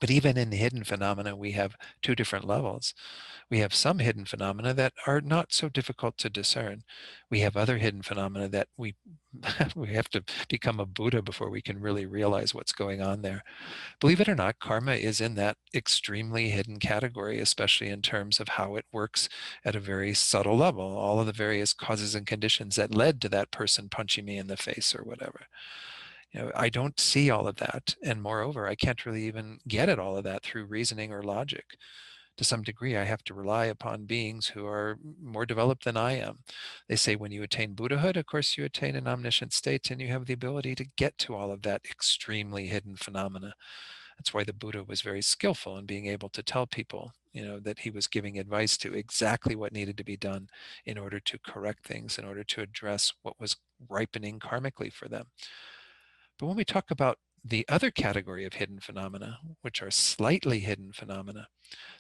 But even in hidden phenomena, we have two different levels. We have some hidden phenomena that are not so difficult to discern. We have other hidden phenomena that we we have to become a Buddha before we can really realize what's going on there. Believe it or not, karma is in that extremely hidden category, especially in terms of how it works at a very subtle level. All of the various causes and conditions that led to that person punching me in the face or whatever. I don't see all of that. And moreover, I can't really even get at all of that through reasoning or logic. To some degree, I have to rely upon beings who are more developed than I am. They say when you attain Buddhahood, of course, you attain an omniscient state, and you have the ability to get to all of that extremely hidden phenomena. That's why the Buddha was very skillful in being able to tell people, that he was giving advice to exactly what needed to be done in order to correct things, in order to address what was ripening karmically for them. But when we talk about the other category of hidden phenomena, which are slightly hidden phenomena,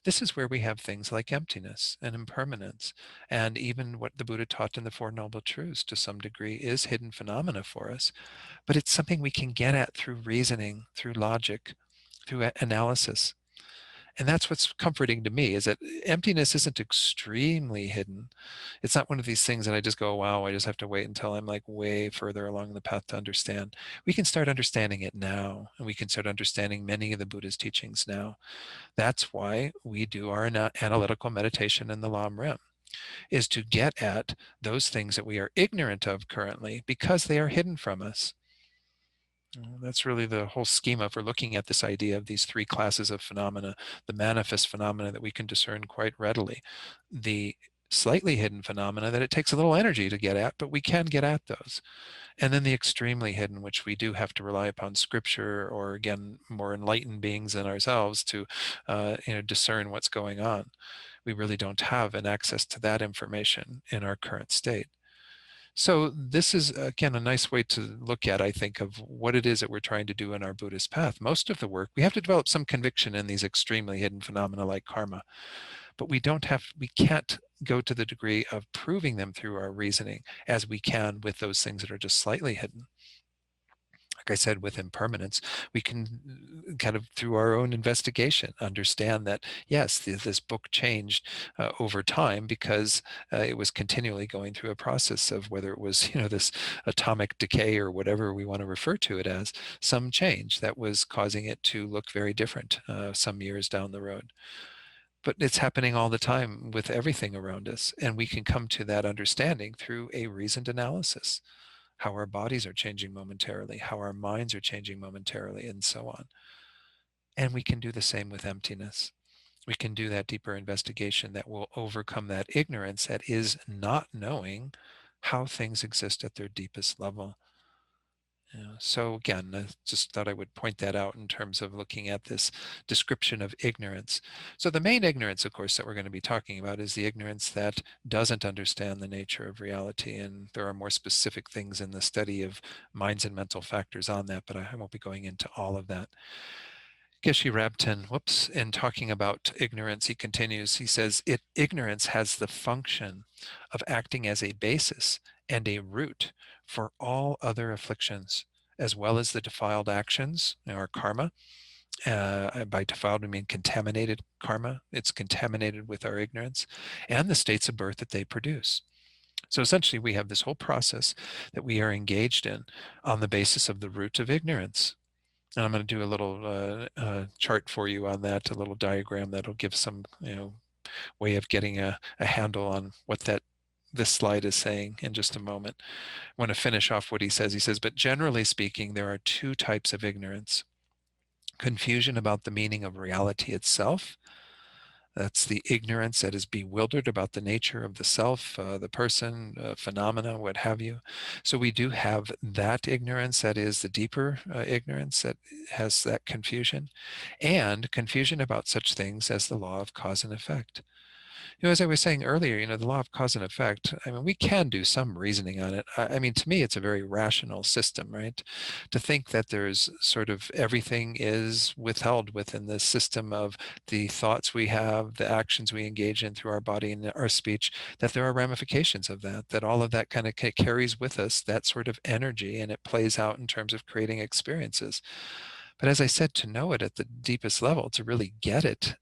this is where we have things like emptiness and impermanence, and even what the Buddha taught in the Four Noble Truths to some degree is hidden phenomena for us. But it's something we can get at through reasoning, through logic, through analysis. And that's what's comforting to me, is that emptiness isn't extremely hidden. It's not one of these things that I just go, wow, I just have to wait until I'm like way further along the path to understand. We can start understanding it now, and we can start understanding many of the Buddha's teachings now. That's why we do our analytical meditation in the Lam Rim, is to get at those things that we are ignorant of currently because they are hidden from us. That's really the whole schema for looking at this idea of these three classes of phenomena: the manifest phenomena that we can discern quite readily, the slightly hidden phenomena that it takes a little energy to get at, but we can get at those, and then the extremely hidden, which we do have to rely upon scripture or, again, more enlightened beings than ourselves to discern what's going on. We really don't have an access to that information in our current state. So this is, again, a nice way to look at, I think, of what it is that we're trying to do in our Buddhist path. Most of the work, we have to develop some conviction in these extremely hidden phenomena like karma, but we can't go to the degree of proving them through our reasoning as we can with those things that are just slightly hidden. Like I said, with impermanence, we can kind of, through our own investigation, understand that, yes, this book changed over time because it was continually going through a process of, whether it was, this atomic decay or whatever we want to refer to it as, some change that was causing it to look very different some years down the road. But it's happening all the time with everything around us, and we can come to that understanding through a reasoned analysis: how our bodies are changing momentarily, how our minds are changing momentarily, and so on. And we can do the same with emptiness. We can do that deeper investigation that will overcome that ignorance that is not knowing how things exist at their deepest level. So again, I just thought I would point that out in terms of looking at this description of ignorance. So the main ignorance, of course, that we're going to be talking about is the ignorance that doesn't understand the nature of reality. And there are more specific things in the study of minds and mental factors on that, but I won't be going into all of that. Geshe Rabten, in talking about ignorance, he continues, he says, ignorance has the function of acting as a basis and a root for all other afflictions, as well as the defiled actions, our karma. By defiled, we mean contaminated karma. It's contaminated with our ignorance, and the states of birth that they produce. So essentially, we have this whole process that we are engaged in on the basis of the root of ignorance. And I'm going to do a little chart for you on that, a little diagram that'll give some way of getting a handle on what this slide is saying in just a moment. I want to finish off what he says. He says, but generally speaking, there are two types of ignorance: confusion about the meaning of reality itself. That's the ignorance that is bewildered about the nature of the self, the person, phenomena, what have you. So we do have that ignorance, that is the deeper ignorance that has that confusion, and confusion about such things as the law of cause and effect. As I was saying earlier, the law of cause and effect, I mean, we can do some reasoning on it. I mean, to me, it's a very rational system, right? To think that there's sort of everything is withheld within the system of the thoughts we have, the actions we engage in through our body and our speech, that there are ramifications of that, that all of that kind of carries with us that sort of energy, and it plays out in terms of creating experiences. But as I said, to know it at the deepest level, to really get it,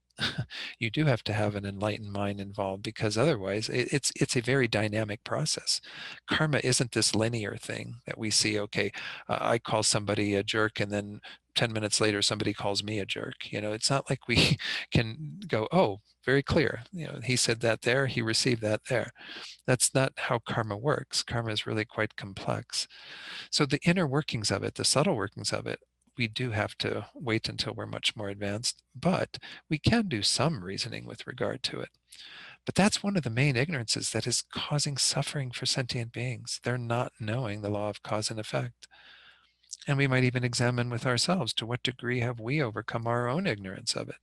you do have to have an enlightened mind involved, because otherwise it's a very dynamic process. Karma isn't this linear thing that we see, okay, I call somebody a jerk and then 10 minutes later somebody calls me a jerk. It's not like we can go, oh, very clear. He said that there, he received that there. That's not how karma works. Karma is really quite complex. So the inner workings of it, the subtle workings of it, we do have to wait until we're much more advanced, but we can do some reasoning with regard to it. But that's one of the main ignorances that is causing suffering for sentient beings. They're not knowing the law of cause and effect. And we might even examine with ourselves, to what degree have we overcome our own ignorance of it?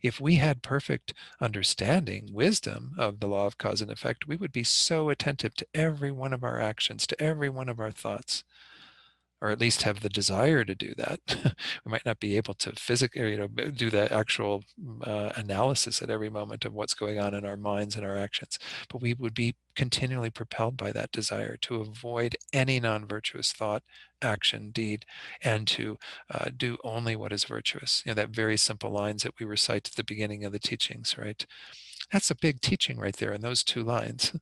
If we had perfect understanding, wisdom of the law of cause and effect, we would be so attentive to every one of our actions, to every one of our thoughts, or at least have the desire to do that. We might not be able to physically, do the actual analysis at every moment of what's going on in our minds and our actions, but we would be continually propelled by that desire to avoid any non-virtuous thought, action, deed, and to do only what is virtuous. That very simple lines that we recite at the beginning of the teachings, right? That's a big teaching right there in those two lines.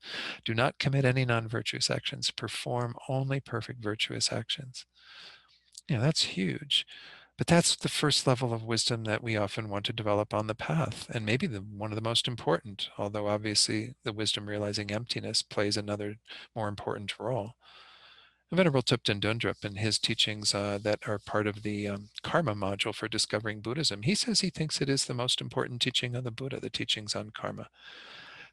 Do not commit any non-virtuous actions. Perform only perfect virtuous actions. That's huge. But that's the first level of wisdom that we often want to develop on the path, and maybe one of the most important, although obviously the wisdom realizing emptiness plays another more important role. Venerable Thupten Dundrup, in his teachings that are part of the karma module for discovering Buddhism, he says he thinks it is the most important teaching of the Buddha, the teachings on karma.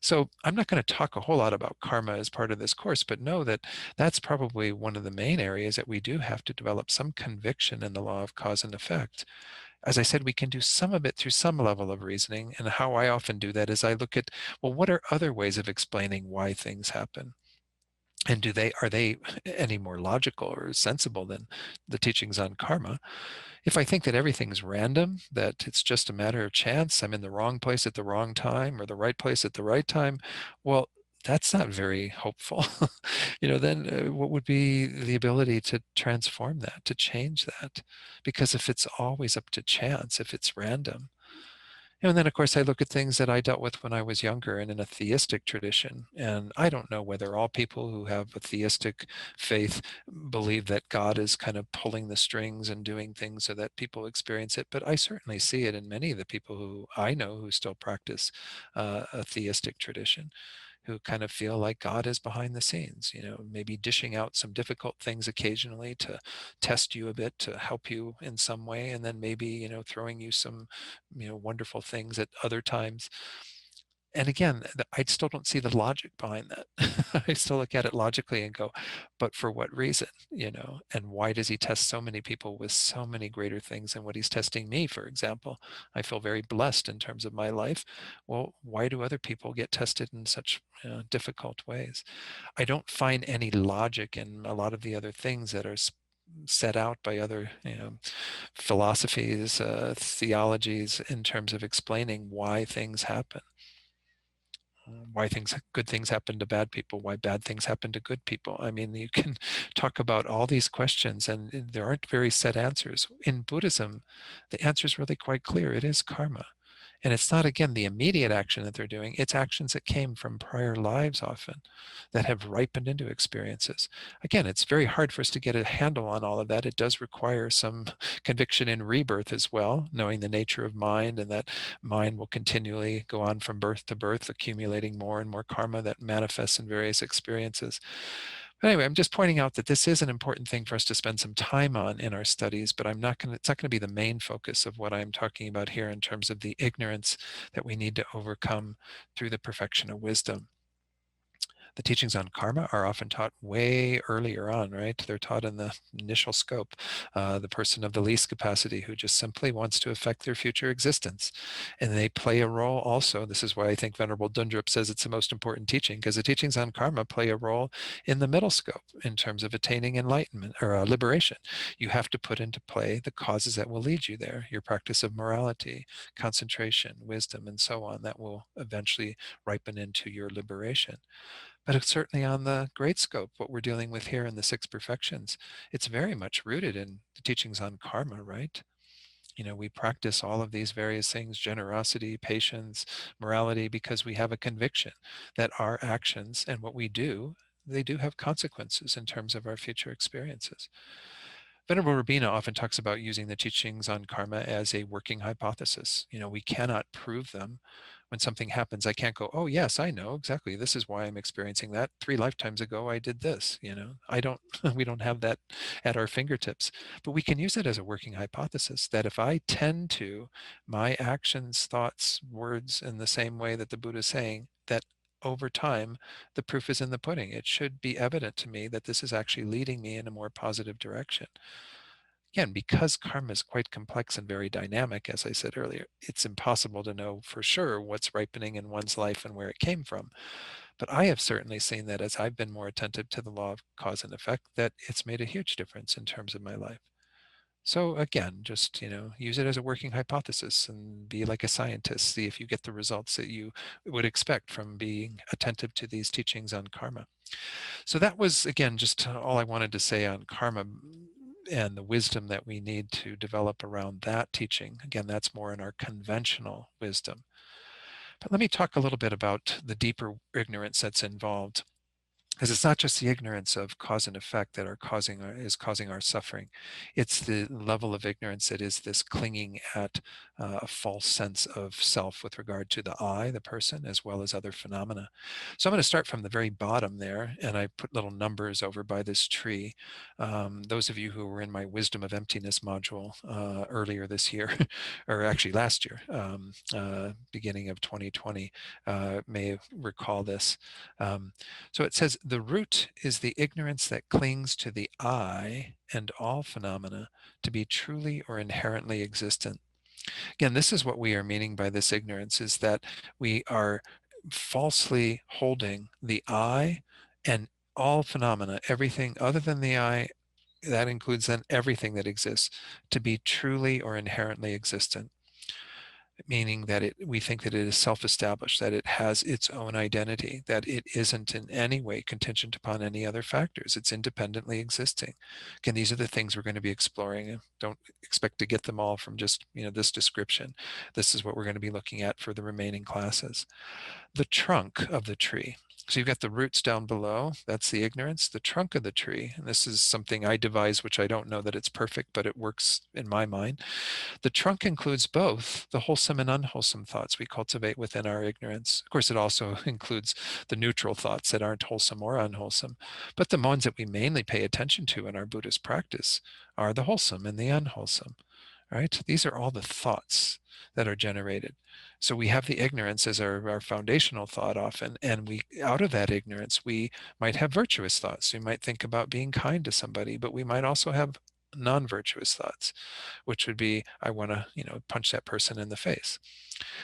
So I'm not going to talk a whole lot about karma as part of this course, but know that that's probably one of the main areas that we do have to develop some conviction in the law of cause and effect. As I said, we can do some of it through some level of reasoning, and how I often do that is I look at, well, what are other ways of explaining why things happen? And are they any more logical or sensible than the teachings on karma? If I think that everything's random, that it's just a matter of chance, I'm in the wrong place at the wrong time or the right place at the right time, well, that's not very hopeful. Then what would be the ability to transform that, to change that? Because if it's always up to chance, if it's random, and then, of course, I look at things that I dealt with when I was younger and in a theistic tradition. And I don't know whether all people who have a theistic faith believe that God is kind of pulling the strings and doing things so that people experience it. But I certainly see it in many of the people who I know who still practice a theistic tradition, who kind of feel like God is behind the scenes, maybe dishing out some difficult things occasionally to test you a bit, to help you in some way, and then maybe, throwing you some, wonderful things at other times. And again, I still don't see the logic behind that. I still look at it logically and go, but for what reason, and why does he test so many people with so many greater things than what he's testing me, for example? I feel very blessed in terms of my life. Well, why do other people get tested in such difficult ways? I don't find any logic in a lot of the other things that are set out by other philosophies, theologies, in terms of explaining why things happen, why good things happen to bad people, why bad things happen to good people. I mean, you can talk about all these questions and there aren't very set answers. In Buddhism, the answer is really quite clear. It is karma. And it's not, again, the immediate action that they're doing. It's actions that came from prior lives often that have ripened into experiences. Again, it's very hard for us to get a handle on all of that. It does require some conviction in rebirth as well, knowing the nature of mind, and that mind will continually go on from birth to birth, accumulating more and more karma that manifests in various experiences. But anyway, I'm just pointing out that this is an important thing for us to spend some time on in our studies, but it's not going to be the main focus of what I'm talking about here in terms of the ignorance that we need to overcome through the perfection of wisdom. The teachings on karma are often taught way earlier on, right? They're taught in the initial scope. The person of the least capacity who just simply wants to affect their future existence. And they play a role also. This is why I think Venerable Dundrup says it's the most important teaching, because the teachings on karma play a role in the middle scope in terms of attaining enlightenment or liberation. You have to put into play the causes that will lead you there, your practice of morality, concentration, wisdom, and so on, that will eventually ripen into your liberation. But it's certainly on the great scope, what we're dealing with here in the six perfections. It's very much rooted in the teachings on karma, right? We practice all of these various things, generosity, patience, morality, because we have a conviction that our actions and what we do, they do have consequences in terms of our future experiences. Venerable Rabina often talks about using the teachings on karma as a working hypothesis. We cannot prove them. When something happens, I can't go, oh, yes, I know exactly. This is why I'm experiencing that. 3 lifetimes ago, I did this. I don't, we don't have that at our fingertips. But we can use it as a working hypothesis that if I tend to my actions, thoughts, words in the same way that the Buddha is saying, that over time, the proof is in the pudding. It should be evident to me that this is actually leading me in a more positive direction. Again, because karma is quite complex and very dynamic, as I said earlier, it's impossible to know for sure what's ripening in one's life and where it came from. But I have certainly seen that as I've been more attentive to the law of cause and effect, that it's made a huge difference in terms of my life. So again, just use it as a working hypothesis and be like a scientist. See if you get the results that you would expect from being attentive to these teachings on karma. So that was, again, just all I wanted to say on karma and the wisdom that we need to develop around that teaching. Again, that's more in our conventional wisdom. But let me talk a little bit about the deeper ignorance that's involved, because it's not just the ignorance of cause and effect that is causing our suffering. It's the level of ignorance that is this clinging at a false sense of self with regard to the I, the person, as well as other phenomena. So I'm going to start from the very bottom there, and I put little numbers over by this tree. Those of you who were in my Wisdom of Emptiness module earlier this year, or actually last year, beginning of 2020, may recall this. So it says, the root is the ignorance that clings to the I and all phenomena to be truly or inherently existent. Again, this is what we are meaning by this ignorance, is that we are falsely holding the I and all phenomena, everything other than the I, that includes then everything that exists, to be truly or inherently existent. Meaning that we think that it is self-established, that it has its own identity, that it isn't in any way contingent upon any other factors. It's independently existing. Again, these are the things we're going to be exploring. Don't expect to get them all from just this description. This is what we're going to be looking at for the remaining classes. The trunk of the tree. So you've got the roots down below, that's the ignorance, the trunk of the tree, and this is something I devised, which I don't know that it's perfect, but it works in my mind. The trunk includes both the wholesome and unwholesome thoughts we cultivate within our ignorance. Of course, it also includes the neutral thoughts that aren't wholesome or unwholesome, but the ones that we mainly pay attention to in our Buddhist practice are the wholesome and the unwholesome, right? These are all the thoughts that are generated. So we have the ignorance as our foundational thought often, and out of that ignorance, we might have virtuous thoughts. We might think about being kind to somebody, but we might also have non-virtuous thoughts, which would be, I want to, punch that person in the face.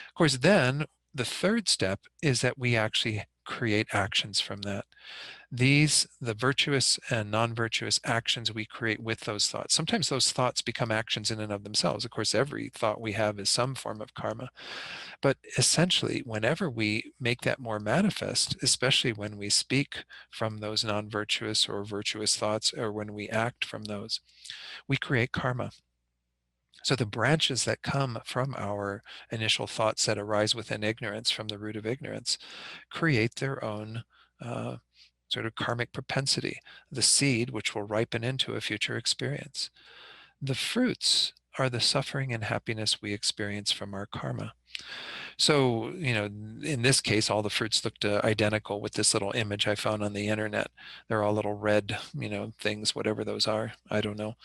Of course, then the third step is that we actually create actions from that. The virtuous and non-virtuous actions we create with those thoughts. Sometimes those thoughts become actions in and of themselves. Of course, every thought we have is some form of karma. But essentially, whenever we make that more manifest, especially when we speak from those non-virtuous or virtuous thoughts, or when we act from those, we create karma. So the branches that come from our initial thoughts that arise within ignorance, from the root of ignorance, create their own sort of karmic propensity, the seed which will ripen into a future experience. The fruits are the suffering and happiness we experience from our karma. So, in this case, all the fruits looked identical with this little image I found on the internet. They're all little red, things, whatever those are. I don't know.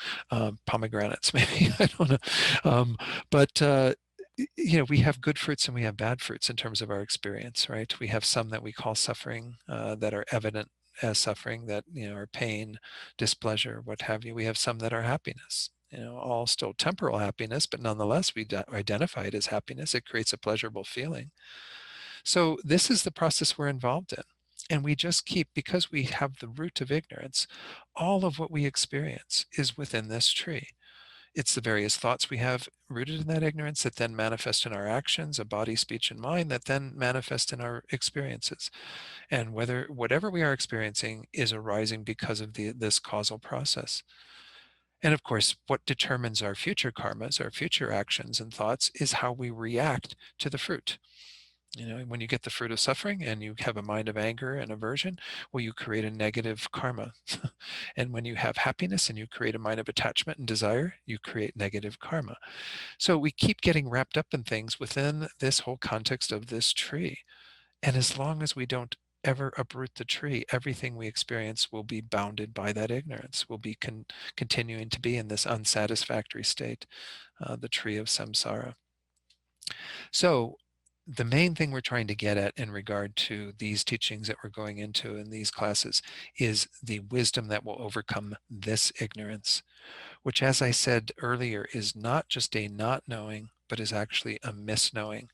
Pomegranates, maybe. I don't know. But We have good fruits and we have bad fruits in terms of our experience, right? We have some that we call suffering, that are evident as suffering, that, are pain, displeasure, what have you. We have some that are happiness, all still temporal happiness, but nonetheless, we identify it as happiness. It creates a pleasurable feeling. So this is the process we're involved in. And we just keep, because we have the root of ignorance, all of what we experience is within this tree. It's the various thoughts we have rooted in that ignorance that then manifest in our actions, a body, speech, and mind that then manifest in our experiences. And whatever we are experiencing is arising because of this causal process. And of course, what determines our future karmas, our future actions and thoughts, is how we react to the fruit. When you get the fruit of suffering and you have a mind of anger and aversion, well, you create a negative karma. And when you have happiness and you create a mind of attachment and desire, you create negative karma. So we keep getting wrapped up in things within this whole context of this tree. And as long as we don't ever uproot the tree, everything we experience will be bounded by that ignorance, will be continuing to be in this unsatisfactory state, the tree of samsara. So the main thing we're trying to get at in regard to these teachings that we're going into in these classes is the wisdom that will overcome this ignorance, which, as I said earlier, is not just a not knowing, but is actually a misknowing.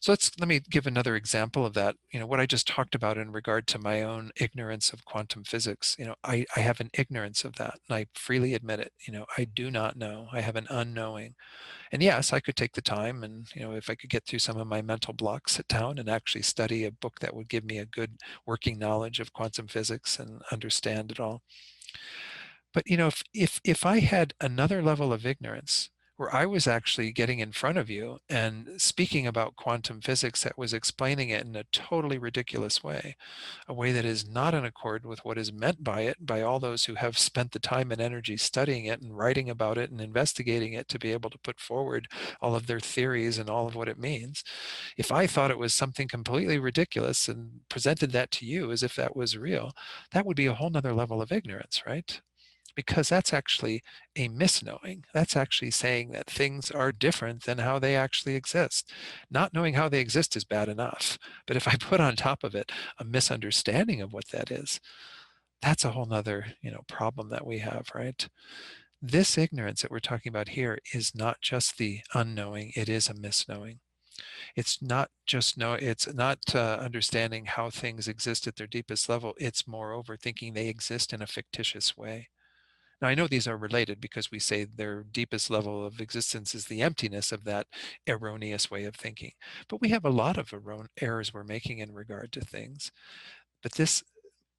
So let me give another example of that. What I just talked about in regard to my own ignorance of quantum physics. I have an ignorance of that, and I freely admit it. I do not know. I have an unknowing. And yes, I could take the time and, if I could get through some of my mental blocks, sit down and actually study a book that would give me a good working knowledge of quantum physics and understand it all. But, if I had another level of ignorance where I was actually getting in front of you and speaking about quantum physics that was explaining it in a totally ridiculous way, a way that is not in accord with what is meant by it by all those who have spent the time and energy studying it and writing about it and investigating it to be able to put forward all of their theories and all of what it means. If I thought it was something completely ridiculous and presented that to you as if that was real, that would be a whole nother level of ignorance, right? Because that's actually a misknowing. That's actually saying that things are different than how they actually exist. Not knowing how they exist is bad enough. But if I put on top of it a misunderstanding of what that is, that's a whole nother, problem that we have, right? This ignorance that we're talking about here is not just the unknowing, it is a misknowing. It's not just it's not understanding how things exist at their deepest level. It's moreover thinking they exist in a fictitious way. Now, I know these are related because we say their deepest level of existence is the emptiness of that erroneous way of thinking. But we have a lot of errors we're making in regard to things. But this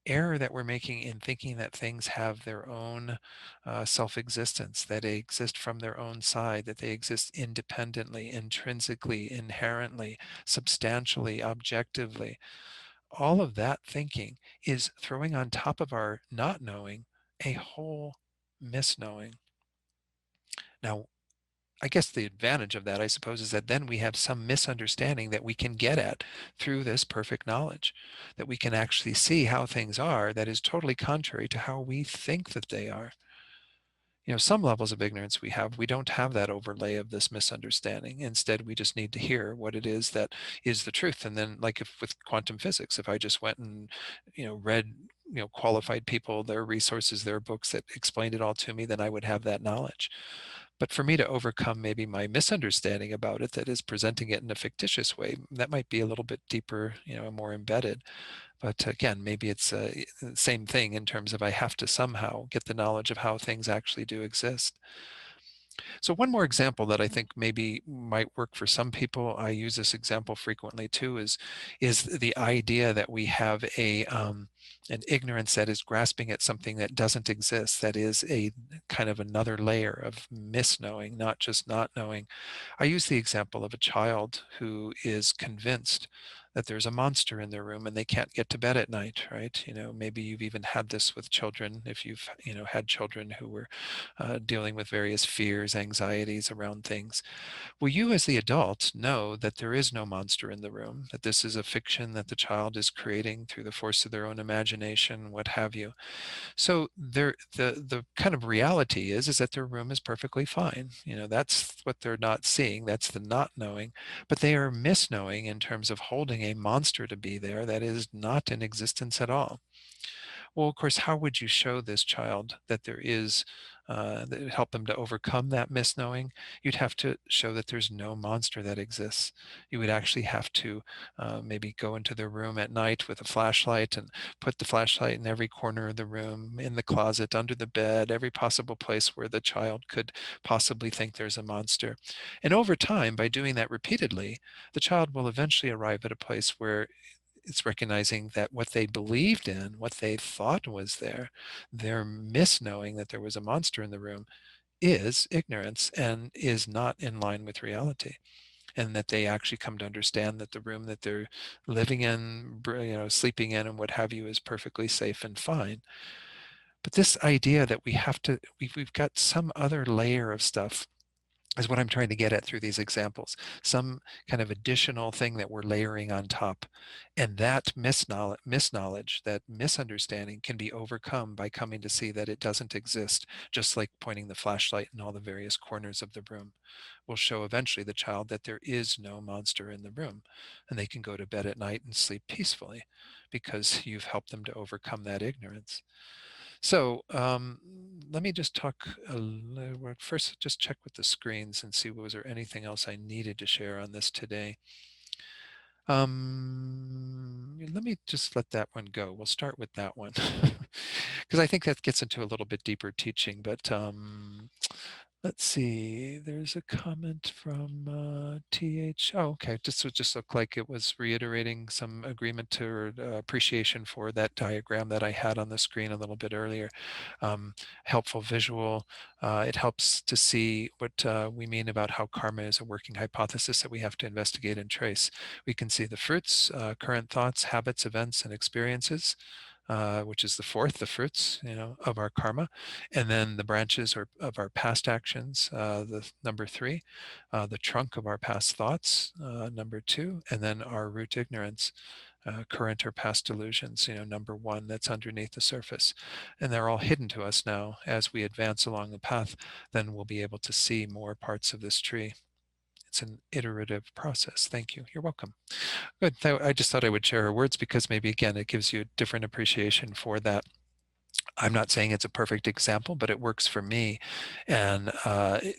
error that we're making in thinking that things have their own self-existence, that they exist from their own side, that they exist independently, intrinsically, inherently, substantially, objectively, all of that thinking is throwing on top of our not knowing a whole misknowing. Now, I guess the advantage of that, I suppose, is that then we have some misunderstanding that we can get at through this perfect knowledge, that we can actually see how things are that is totally contrary to how we think that they are. Some levels of ignorance we don't have that overlay of this misunderstanding. Instead, we just need to hear what it is that is the truth. And then, like if with quantum physics, if I just went and, read, qualified people, their resources, their books that explained it all to me, then I would have that knowledge. But for me to overcome maybe my misunderstanding about it that is presenting it in a fictitious way, that might be a little bit deeper, more embedded. But again, maybe it's the same thing in terms of I have to somehow get the knowledge of how things actually do exist. So one more example that I think maybe might work for some people, I use this example frequently too, is the idea that we have an ignorance that is grasping at something that doesn't exist, that is a kind of another layer of misknowing, not just not knowing. I use the example of a child who is convinced that there's a monster in their room and they can't get to bed at night, right? Maybe you've even had this with children, if you've, had children who were dealing with various fears, anxieties around things. Well, you as the adult know that there is no monster in the room, that this is a fiction that the child is creating through the force of their own imagination, what have you. So the kind of reality is that their room is perfectly fine. That's what they're not seeing. That's the not knowing. But they are misknowing in terms of holding a monster to be there that is not in existence at all. Well, of course, how would you show this child that there is, help them to overcome that misknowing? You'd have to show that there's no monster that exists. You would actually have to maybe go into their room at night with a flashlight and put the flashlight in every corner of the room, in the closet, under the bed, every possible place where the child could possibly think there's a monster. And over time, by doing that repeatedly, the child will eventually arrive at a place where it's recognizing that what they believed in, what they thought was there, their misknowing that there was a monster in the room, is ignorance and is not in line with reality. And that they actually come to understand that the room that they're living in, sleeping in, and what have you, is perfectly safe and fine. But this idea that we've got some other layer of stuff is what I'm trying to get at through these examples. Some kind of additional thing that we're layering on top. And that misknowledge, that misunderstanding can be overcome by coming to see that it doesn't exist, just like pointing the flashlight in all the various corners of the room will show eventually the child that there is no monster in the room, and they can go to bed at night and sleep peacefully because you've helped them to overcome that ignorance. So let me just talk first, just check with the screens and see, was there anything else I needed to share on this today? Let me just let that one go. We'll start with that one because I think that gets into a little bit deeper teaching, but let's see, there's a comment from TH. Oh, okay. This would just look like it was reiterating some agreement to or appreciation for that diagram that I had on the screen a little bit earlier. Helpful visual. It helps to see what we mean about how karma is a working hypothesis that we have to investigate and trace. We can see the fruits, current thoughts, habits, events, and experiences. Which is the fourth, the fruits, of our karma, and then the branches of our past actions, the number three, the trunk of our past thoughts, number two, and then our root ignorance, current or past delusions, number one, that's underneath the surface. And they're all hidden to us now. As we advance along the path, then we'll be able to see more parts of this tree. It's an iterative process. Thank you. You're welcome. Good. I just thought I would share her words because maybe, again, it gives you a different appreciation for that. I'm not saying it's a perfect example, but it works for me. And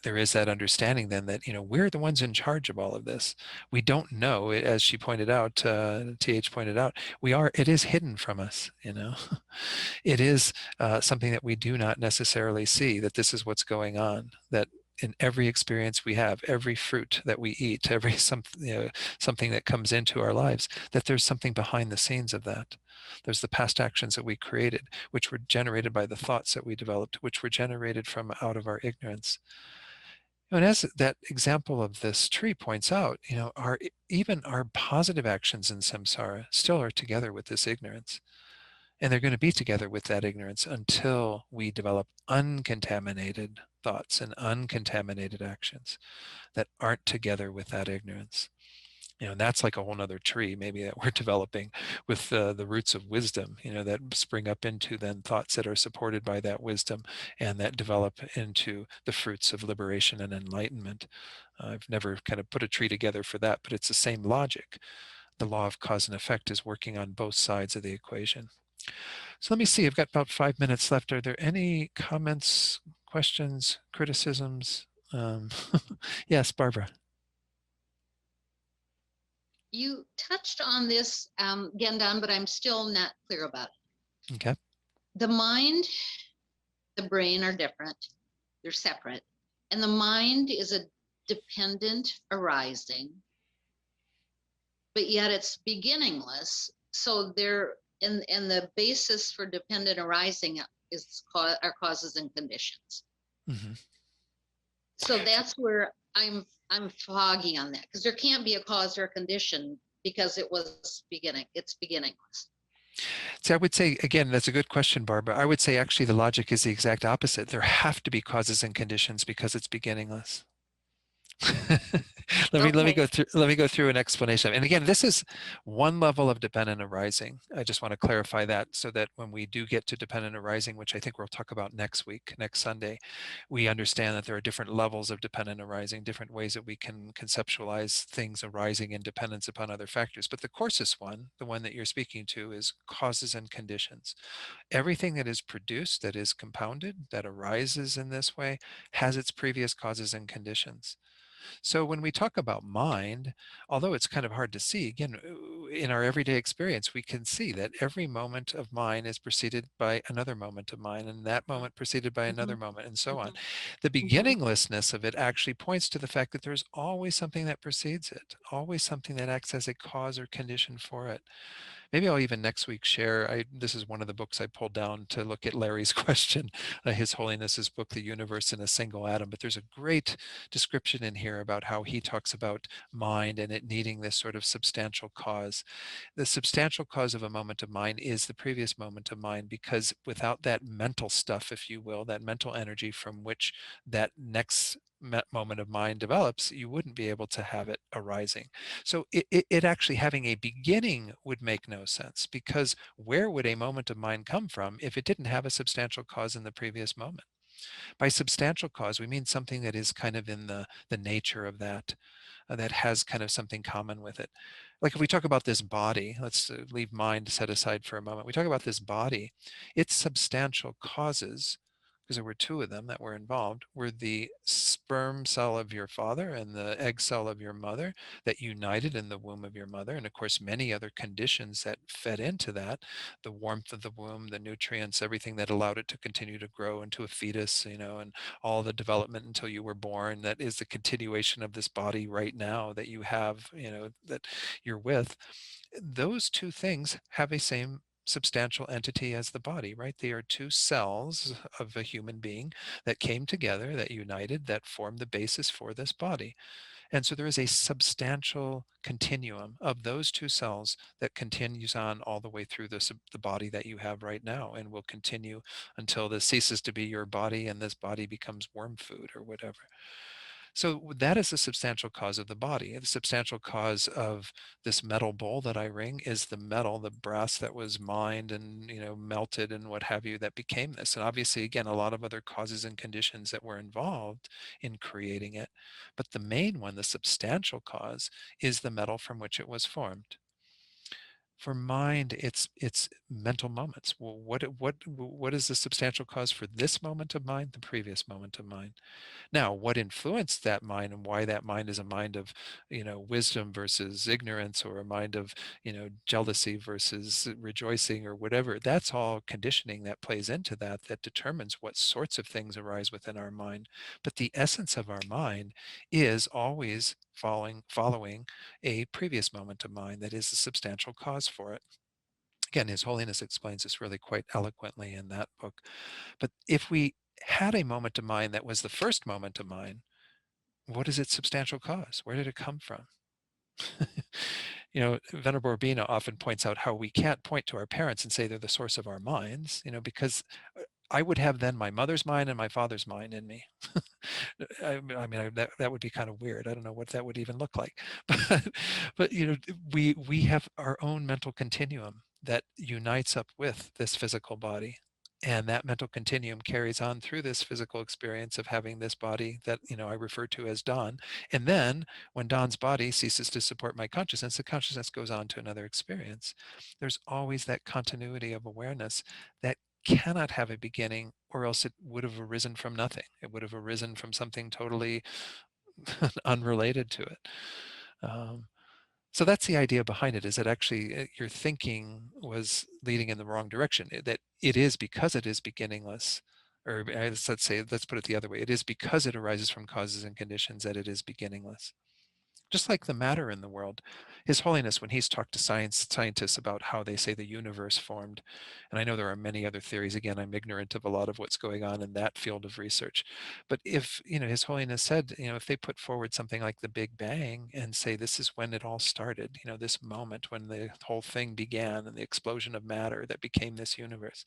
there is that understanding then that, we're the ones in charge of all of this. We don't know, as she pointed out, TH pointed out, it is hidden from us, It is something that we do not necessarily see, that this is what's going on, that in every experience we have, every fruit that we eat, every something that comes into our lives, that there's something behind the scenes of that. There's the past actions that we created, which were generated by the thoughts that we developed, which were generated from out of our ignorance. And as that example of this tree points out, even our positive actions in samsara still are together with this ignorance. And they're going to be together with that ignorance until we develop uncontaminated thoughts and uncontaminated actions that aren't together with that ignorance. And that's like a whole nother tree maybe that we're developing with the roots of wisdom, that spring up into then thoughts that are supported by that wisdom and that develop into the fruits of liberation and enlightenment. I've never kind of put a tree together for that, but it's the same logic. The law of cause and effect is working on both sides of the equation. So let me see, I've got about 5 minutes left. Are there any comments, questions, criticisms? Yes, Barbara. You touched on this, Gen Don, but I'm still not clear about it. Okay. The mind, the brain are different. They're separate. And the mind is a dependent arising, but yet it's beginningless. So they're and the basis for dependent arising are causes and conditions. Mm-hmm. So that's where I'm foggy on that, because there can't be a cause or a condition because it was beginning. It's beginningless. See, I would say, again, that's a good question, Barbara. I would say actually the logic is the exact opposite. There have to be causes and conditions because it's beginningless. Okay. Let me go through an explanation. And again, this is one level of dependent arising. I just want to clarify that so that when we do get to dependent arising, which I think we'll talk about next week, next Sunday, we understand that there are different levels of dependent arising, different ways that we can conceptualize things arising in dependence upon other factors. But the coarsest one, the one that you're speaking to, is causes and conditions. Everything that is produced, that is compounded, that arises in this way, has its previous causes and conditions. So when we talk about mind, although it's kind of hard to see, again, in our everyday experience, we can see that every moment of mind is preceded by another moment of mind, and that moment preceded by Mm-hmm. another moment, and so on. Mm-hmm. The Mm-hmm. beginninglessness of it actually points to the fact that there's always something that precedes it, always something that acts as a cause or condition for it. Maybe I'll even next week share. This is one of the books I pulled down to look at Larry's question, His Holiness's book, The Universe in a Single Atom. But there's a great description in here about how he talks about mind and it needing this sort of substantial cause. The substantial cause of a moment of mind is the previous moment of mind, because without that mental stuff, if you will, that mental energy from which that next moment of mind develops, you wouldn't be able to have it arising. So it actually having a beginning would make no sense, because where would a moment of mind come from if it didn't have a substantial cause in the previous moment? By substantial cause, we mean something that is kind of in the nature of that, that has kind of something common with it. Like if we talk about this body, let's leave mind set aside for a moment. We talk about this body, its substantial causes, because there were two of them that were involved, were the sperm cell of your father and the egg cell of your mother that united in the womb of your mother. And of course, many other conditions that fed into that, the warmth of the womb, the nutrients, everything that allowed it to continue to grow into a fetus, and all the development until you were born. That is the continuation of this body right now that you have, that you're with. Those two things have a same substantial entity as the body, right? They are two cells of a human being that came together, that united, that formed the basis for this body. And so there is a substantial continuum of those two cells that continues on all the way through the body that you have right now, and will continue until this ceases to be your body and this body becomes worm food or whatever. So that is the substantial cause of the body. The substantial cause of this metal bowl that I ring is the metal, the brass that was mined and melted and what have you, that became this. And obviously, again, a lot of other causes and conditions that were involved in creating it. But the main one, the substantial cause, is the metal from which it was formed. For mind, it's mental moments. Well, what is the substantial cause for this moment of mind? The previous moment of mind. Now, what influenced that mind and why that mind is a mind of, wisdom versus ignorance, or a mind of, jealousy versus rejoicing, or whatever, that's all conditioning that plays into that determines what sorts of things arise within our mind. But the essence of our mind is always following a previous moment of mind that is a substantial cause for it. Again, His Holiness explains this really quite eloquently in that book. But if we had a moment of mind that was the first moment of mind, what is its substantial cause? Where did it come from? Venerable Urbina often points out how we can't point to our parents and say they're the source of our minds, because I would have then my mother's mind and my father's mind in me. That would be kind of weird. I don't know what that would even look like. But we have our own mental continuum that unites up with this physical body. And that mental continuum carries on through this physical experience of having this body that, I refer to as Don. And then when Don's body ceases to support my consciousness, the consciousness goes on to another experience. There's always that continuity of awareness that cannot have a beginning, or else it would have arisen from nothing. It would have arisen from something totally unrelated to it. So that's the idea behind it, is that actually your thinking was leading in the wrong direction, that it is because it is beginningless, or let's put it the other way. It is because it arises from causes and conditions that it is beginningless. just like the matter in the world. His Holiness, when he's talked to scientists about how they say the universe formed, and I know there are many other theories, again, I'm ignorant of a lot of what's going on in that field of research, but if, His Holiness said, if they put forward something like the Big Bang and say this is when it all started, this moment when the whole thing began and the explosion of matter that became this universe,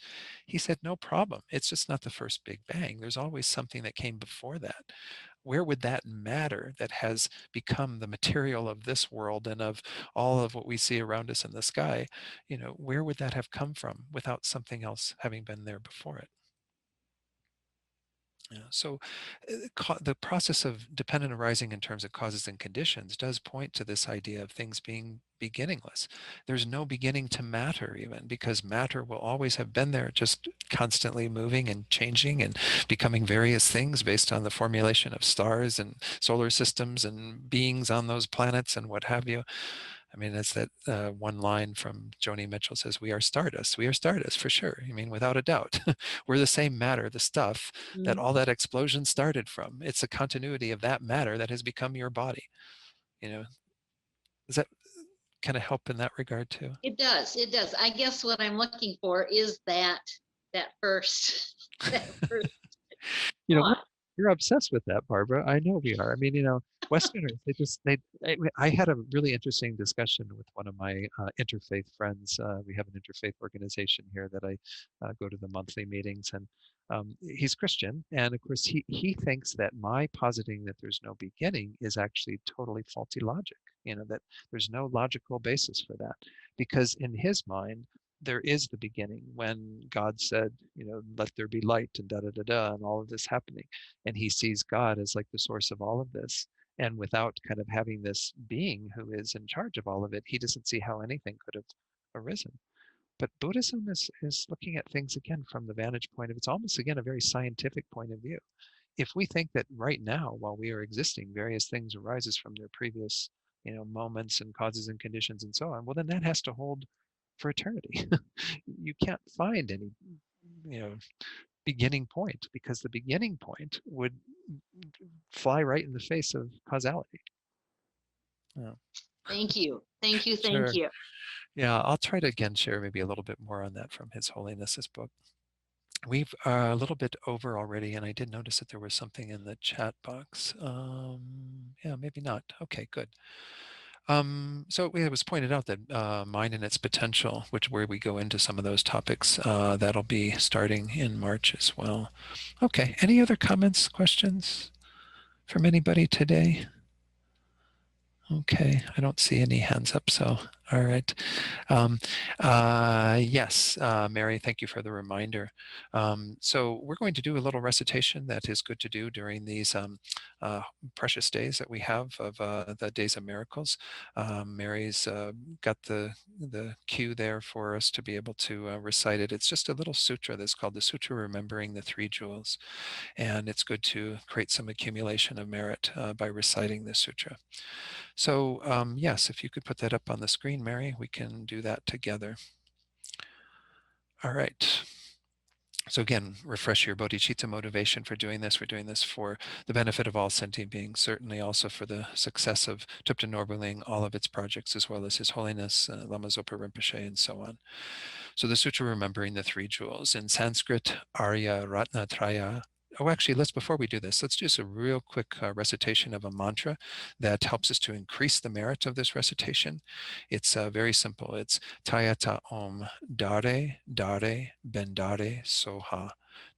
he said, no problem. It's just not the first Big Bang. There's always something that came before that. Where would that matter that has become the material of this world and of all of what we see around us in the sky, where would that have come from without something else having been there before it? So the process of dependent arising in terms of causes and conditions does point to this idea of things being beginningless. There's no beginning to matter even, because matter will always have been there, just constantly moving and changing and becoming various things based on the formulation of stars and solar systems and beings on those planets and what have you. I mean, it's that one line from Joni Mitchell says, "We are stardust. We are stardust for sure." I mean, without a doubt, we're the same matter, the stuff that all that explosion started from. It's a continuity of that matter that has become your body. Does that kind of help in that regard too? It does. It does. I guess what I'm looking for is that first that first You know, we're, thought. we're obsessed with that, Barbara. I know we are. I mean, Westerners, I had a really interesting discussion with one of my interfaith friends. We have an interfaith organization here that I go to the monthly meetings, and he's Christian. And of course, he thinks that my positing that there's no beginning is actually totally faulty logic, that there's no logical basis for that. Because in his mind, there is the beginning when God said, let there be light and da da da da, and all of this happening. And he sees God as like the source of all of this. And without kind of having this being who is in charge of all of it, he doesn't see how anything could have arisen. But Buddhism is looking at things again from the vantage point of, it's almost again a very scientific point of view. If we think that right now, while we are existing, various things arises from their previous, moments and causes and conditions and so on, well, then that has to hold for eternity. You can't find any, beginning point, because the beginning point would fly right in the face of causality. Yeah, Thank you. Thank you. Thank sure. you. Yeah, I'll try to again share maybe a little bit more on that from His Holiness's book. We've a little bit over already, and I did notice that there was something in the chat box. Yeah, maybe not. Okay, good. So it was pointed out that mind and its potential, where we go into some of those topics, that'll be starting in March as well. Okay, any other comments, questions from anybody today? Okay, I don't see any hands up, so all right. Yes, Mary, thank you for the reminder. So we're going to do a little recitation that is good to do during these precious days that we have of the Days of Miracles. Mary's got the cue there for us to be able to recite it. It's just a little sutra that's called the Sutra Remembering the Three Jewels, and it's good to create some accumulation of merit by reciting this sutra. So yes, if you could put that up on the screen, Mary, we can do that together. All right. So again, refresh your bodhicitta motivation for doing this. We're doing this for the benefit of all sentient beings, certainly also for the success of Thupten Norbuling, all of its projects, as well as His Holiness, Lama Zopa Rinpoche, and so on. So the sutra remembering the three jewels. In Sanskrit, Arya Ratnatraya. Oh, actually, before we do this, let's do a real quick recitation of a mantra that helps us to increase the merit of this recitation. It's very simple. It's Tayata Om Dare Dare Bendare Soha.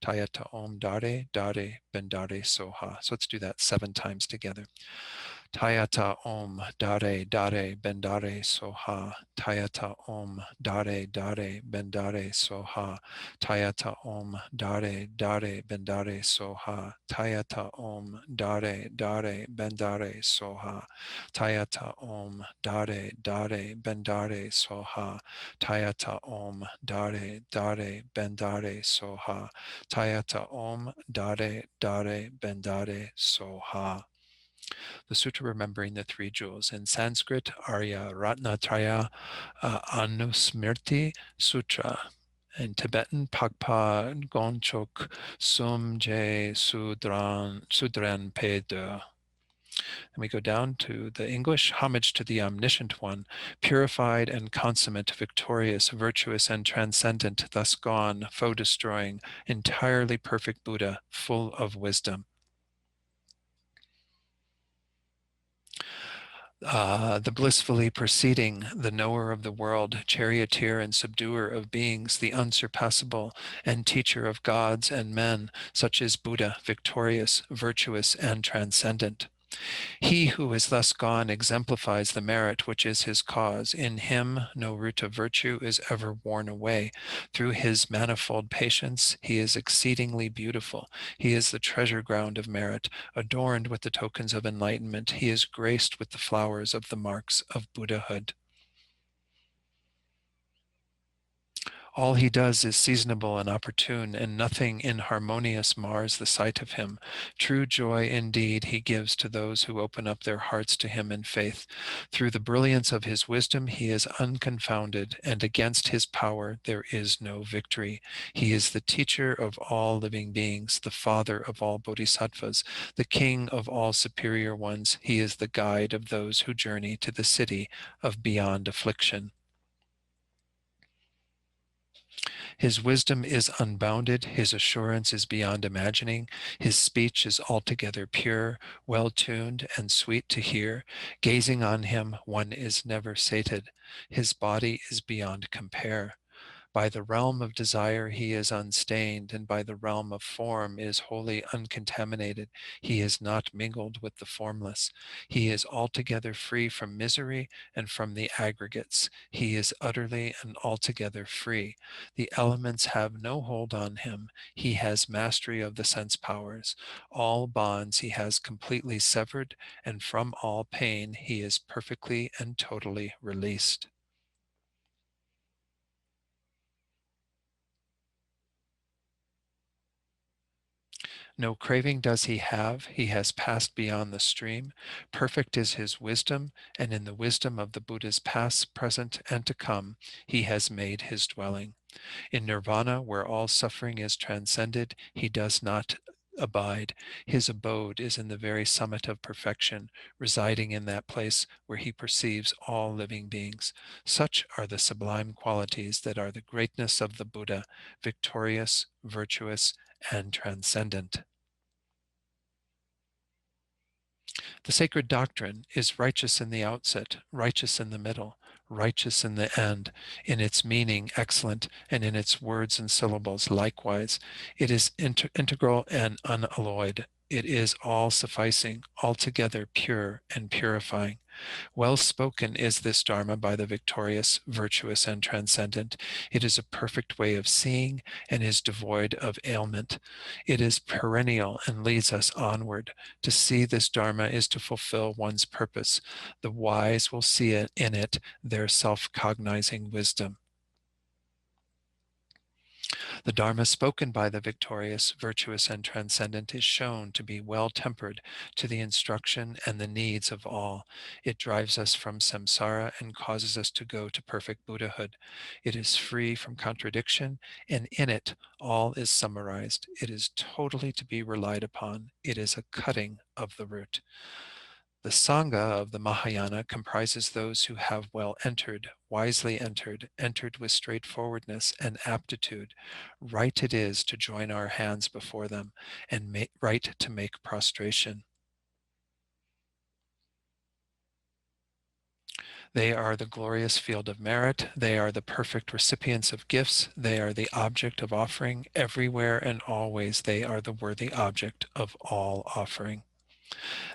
Tayata Om Dare Dare Bendare Soha. So let's do that 7 times together. Tayata Om Dare Dare Bendare Soha. Tayata Om Dare Dare Bendare Soha. Tayata Om Dare Dare Bendare Soha. Tayata Om Dare Dare Bendare Soha. Tayata Om Dare Dare Bendare Soha. Tayata Om Dare Dare Bendare Soha. Tayata Om Dare Dare Bendare Soha. The sutra remembering the three jewels. In Sanskrit, Arya Ratnatraya Anusmriti Sutra. In Tibetan, Pakpa Gonchok Sum Je Sudran Pe De. And we go down to the English. Homage to the Omniscient One, purified and consummate, victorious, virtuous, and transcendent, thus gone, foe-destroying, entirely perfect Buddha, full of wisdom. The blissfully proceeding, the knower of the world, charioteer and subduer of beings, the unsurpassable, and teacher of gods and men, such as Buddha, victorious, virtuous, and transcendent. He who is thus gone exemplifies the merit which is his cause. In him no root of virtue is ever worn away. Through his manifold patience, he is exceedingly beautiful. He is the treasure ground of merit, adorned with the tokens of enlightenment. He is graced with the flowers of the marks of Buddhahood. All he does is seasonable and opportune, and nothing inharmonious mars the sight of him. True joy indeed he gives to those who open up their hearts to him in faith. Through the brilliance of his wisdom he is unconfounded, and against his power there is no victory. He is the teacher of all living beings, the father of all bodhisattvas, the king of all superior ones. He is the guide of those who journey to the city of beyond affliction. His wisdom is unbounded, his assurance is beyond imagining, his speech is altogether pure, well-tuned, and sweet to hear. Gazing on him, one is never sated. His body is beyond compare. By the realm of desire he is unstained, and by the realm of form is wholly uncontaminated. He is not mingled with the formless. He is altogether free from misery and from the aggregates. He is utterly and altogether free. The elements have no hold on him. He has mastery of the sense powers. All bonds he has completely severed, and from all pain he is perfectly and totally released. No craving does he have. He has passed beyond the stream. Perfect is his wisdom, and in the wisdom of the Buddhas past, present, and to come, he has made his dwelling. In nirvana, where all suffering is transcended, he does not abide. His abode is in the very summit of perfection, residing in that place where he perceives all living beings. Such are the sublime qualities that are the greatness of the Buddha, victorious, virtuous, and transcendent. The sacred doctrine is righteous in the outset, righteous in the middle, righteous in the end, in its meaning excellent, and in its words and syllables likewise. It is integral and unalloyed. It is all-sufficing, altogether pure and purifying. Well spoken is this Dharma by the victorious, virtuous, and transcendent. It is a perfect way of seeing and is devoid of ailment. It is perennial and leads us onward. To see this Dharma is to fulfill one's purpose. The wise will see it in it their self-cognizing wisdom. The Dharma spoken by the victorious, virtuous, and transcendent is shown to be well-tempered to the instruction and the needs of all. It drives us from samsara and causes us to go to perfect Buddhahood. It is free from contradiction, and in it all is summarized. It is totally to be relied upon. It is a cutting of the root. The Sangha of the Mahayana comprises those who have well entered, wisely entered, entered with straightforwardness and aptitude. Right it is to join our hands before them, and right to make prostration. They are the glorious field of merit. They are the perfect recipients of gifts. They are the object of offering. Everywhere and always they are the worthy object of all offering.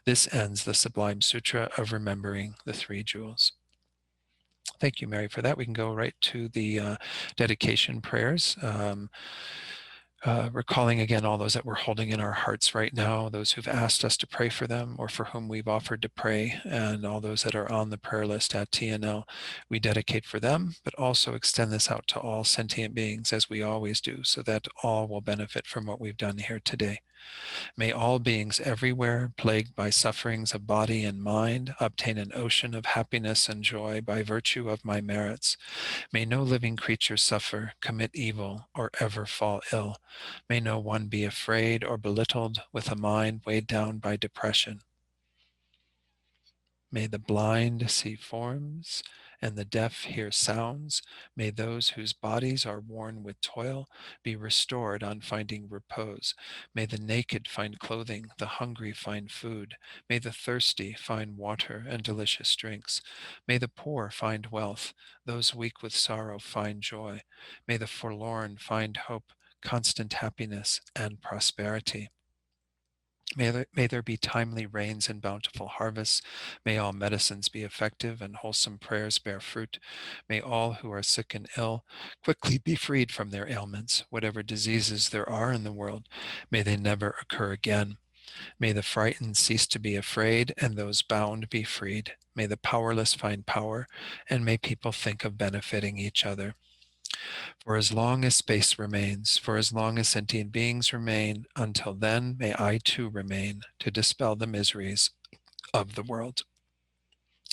This ends the Sublime Sutra of Remembering the Three Jewels. Thank you, Mary, for that. We can go right to the dedication prayers. Recalling again all those that we're holding in our hearts right now, those who've asked us to pray for them or for whom we've offered to pray, and all those that are on the prayer list at TNL. We dedicate for them, but also extend this out to all sentient beings as we always do, so that all will benefit from what we've done here today. May all beings everywhere, plagued by sufferings of body and mind, obtain an ocean of happiness and joy by virtue of my merits. May no living creature suffer, commit evil, or ever fall ill. May no one be afraid or belittled with a mind weighed down by depression. May the blind see forms and the deaf hear sounds. May those whose bodies are worn with toil be restored on finding repose. May the naked find clothing, the hungry find food. May the thirsty find water and delicious drinks. May the poor find wealth, those weak with sorrow find joy. May the forlorn find hope, constant happiness, and prosperity. May there be timely rains and bountiful harvests. May all medicines be effective and wholesome prayers bear fruit. May all who are sick and ill quickly be freed from their ailments. Whatever diseases there are in the world, may they never occur again. May the frightened cease to be afraid and those bound be freed. May the powerless find power, and may people think of benefiting each other. For as long as space remains, for as long as sentient beings remain, until then may I too remain to dispel the miseries of the world.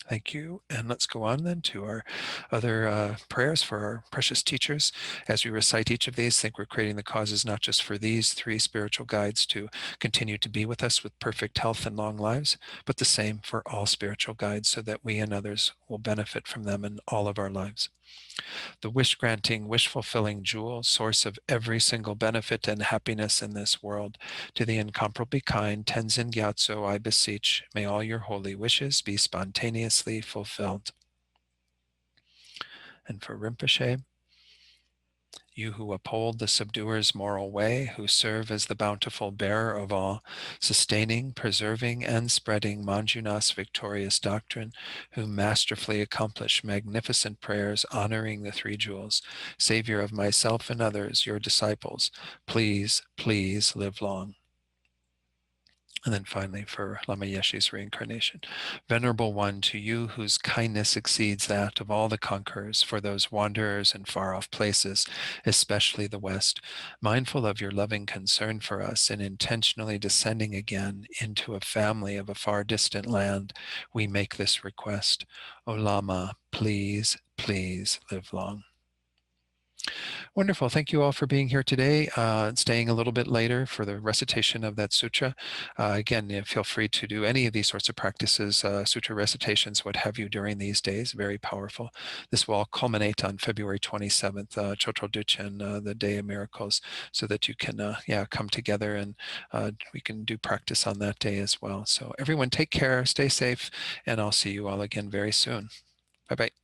Thank you. And let's go on then to our other prayers for our precious teachers. As we recite each of these, I think we're creating the causes not just for these three spiritual guides to continue to be with us with perfect health and long lives, but the same for all spiritual guides so that we and others will benefit from them in all of our lives. The wish-granting, wish-fulfilling jewel, source of every single benefit and happiness in this world. To the incomparably kind Tenzin Gyatso, I beseech, may all your holy wishes be spontaneously fulfilled. And for Rinpoche, you who uphold the subduer's moral way, who serve as the bountiful bearer of all, sustaining, preserving, and spreading Manjunath's victorious doctrine, who masterfully accomplish magnificent prayers honoring the three jewels, Savior of myself and others, your disciples, please, please live long. And then finally for Lama Yeshe's reincarnation. Venerable One, to you whose kindness exceeds that of all the conquerors for those wanderers in far-off places, especially the West, mindful of your loving concern for us and intentionally descending again into a family of a far distant land, we make this request. O Lama, please, please live long. Wonderful. Thank you all for being here today and staying a little bit later for the recitation of that sutra. Again, feel free to do any of these sorts of practices, sutra recitations, what have you, during these days. Very powerful. This will all culminate on February 27th, Chotro Duchen, the Day of Miracles, so that you can come together and we can do practice on that day as well. So everyone take care, stay safe, and I'll see you all again very soon. Bye-bye.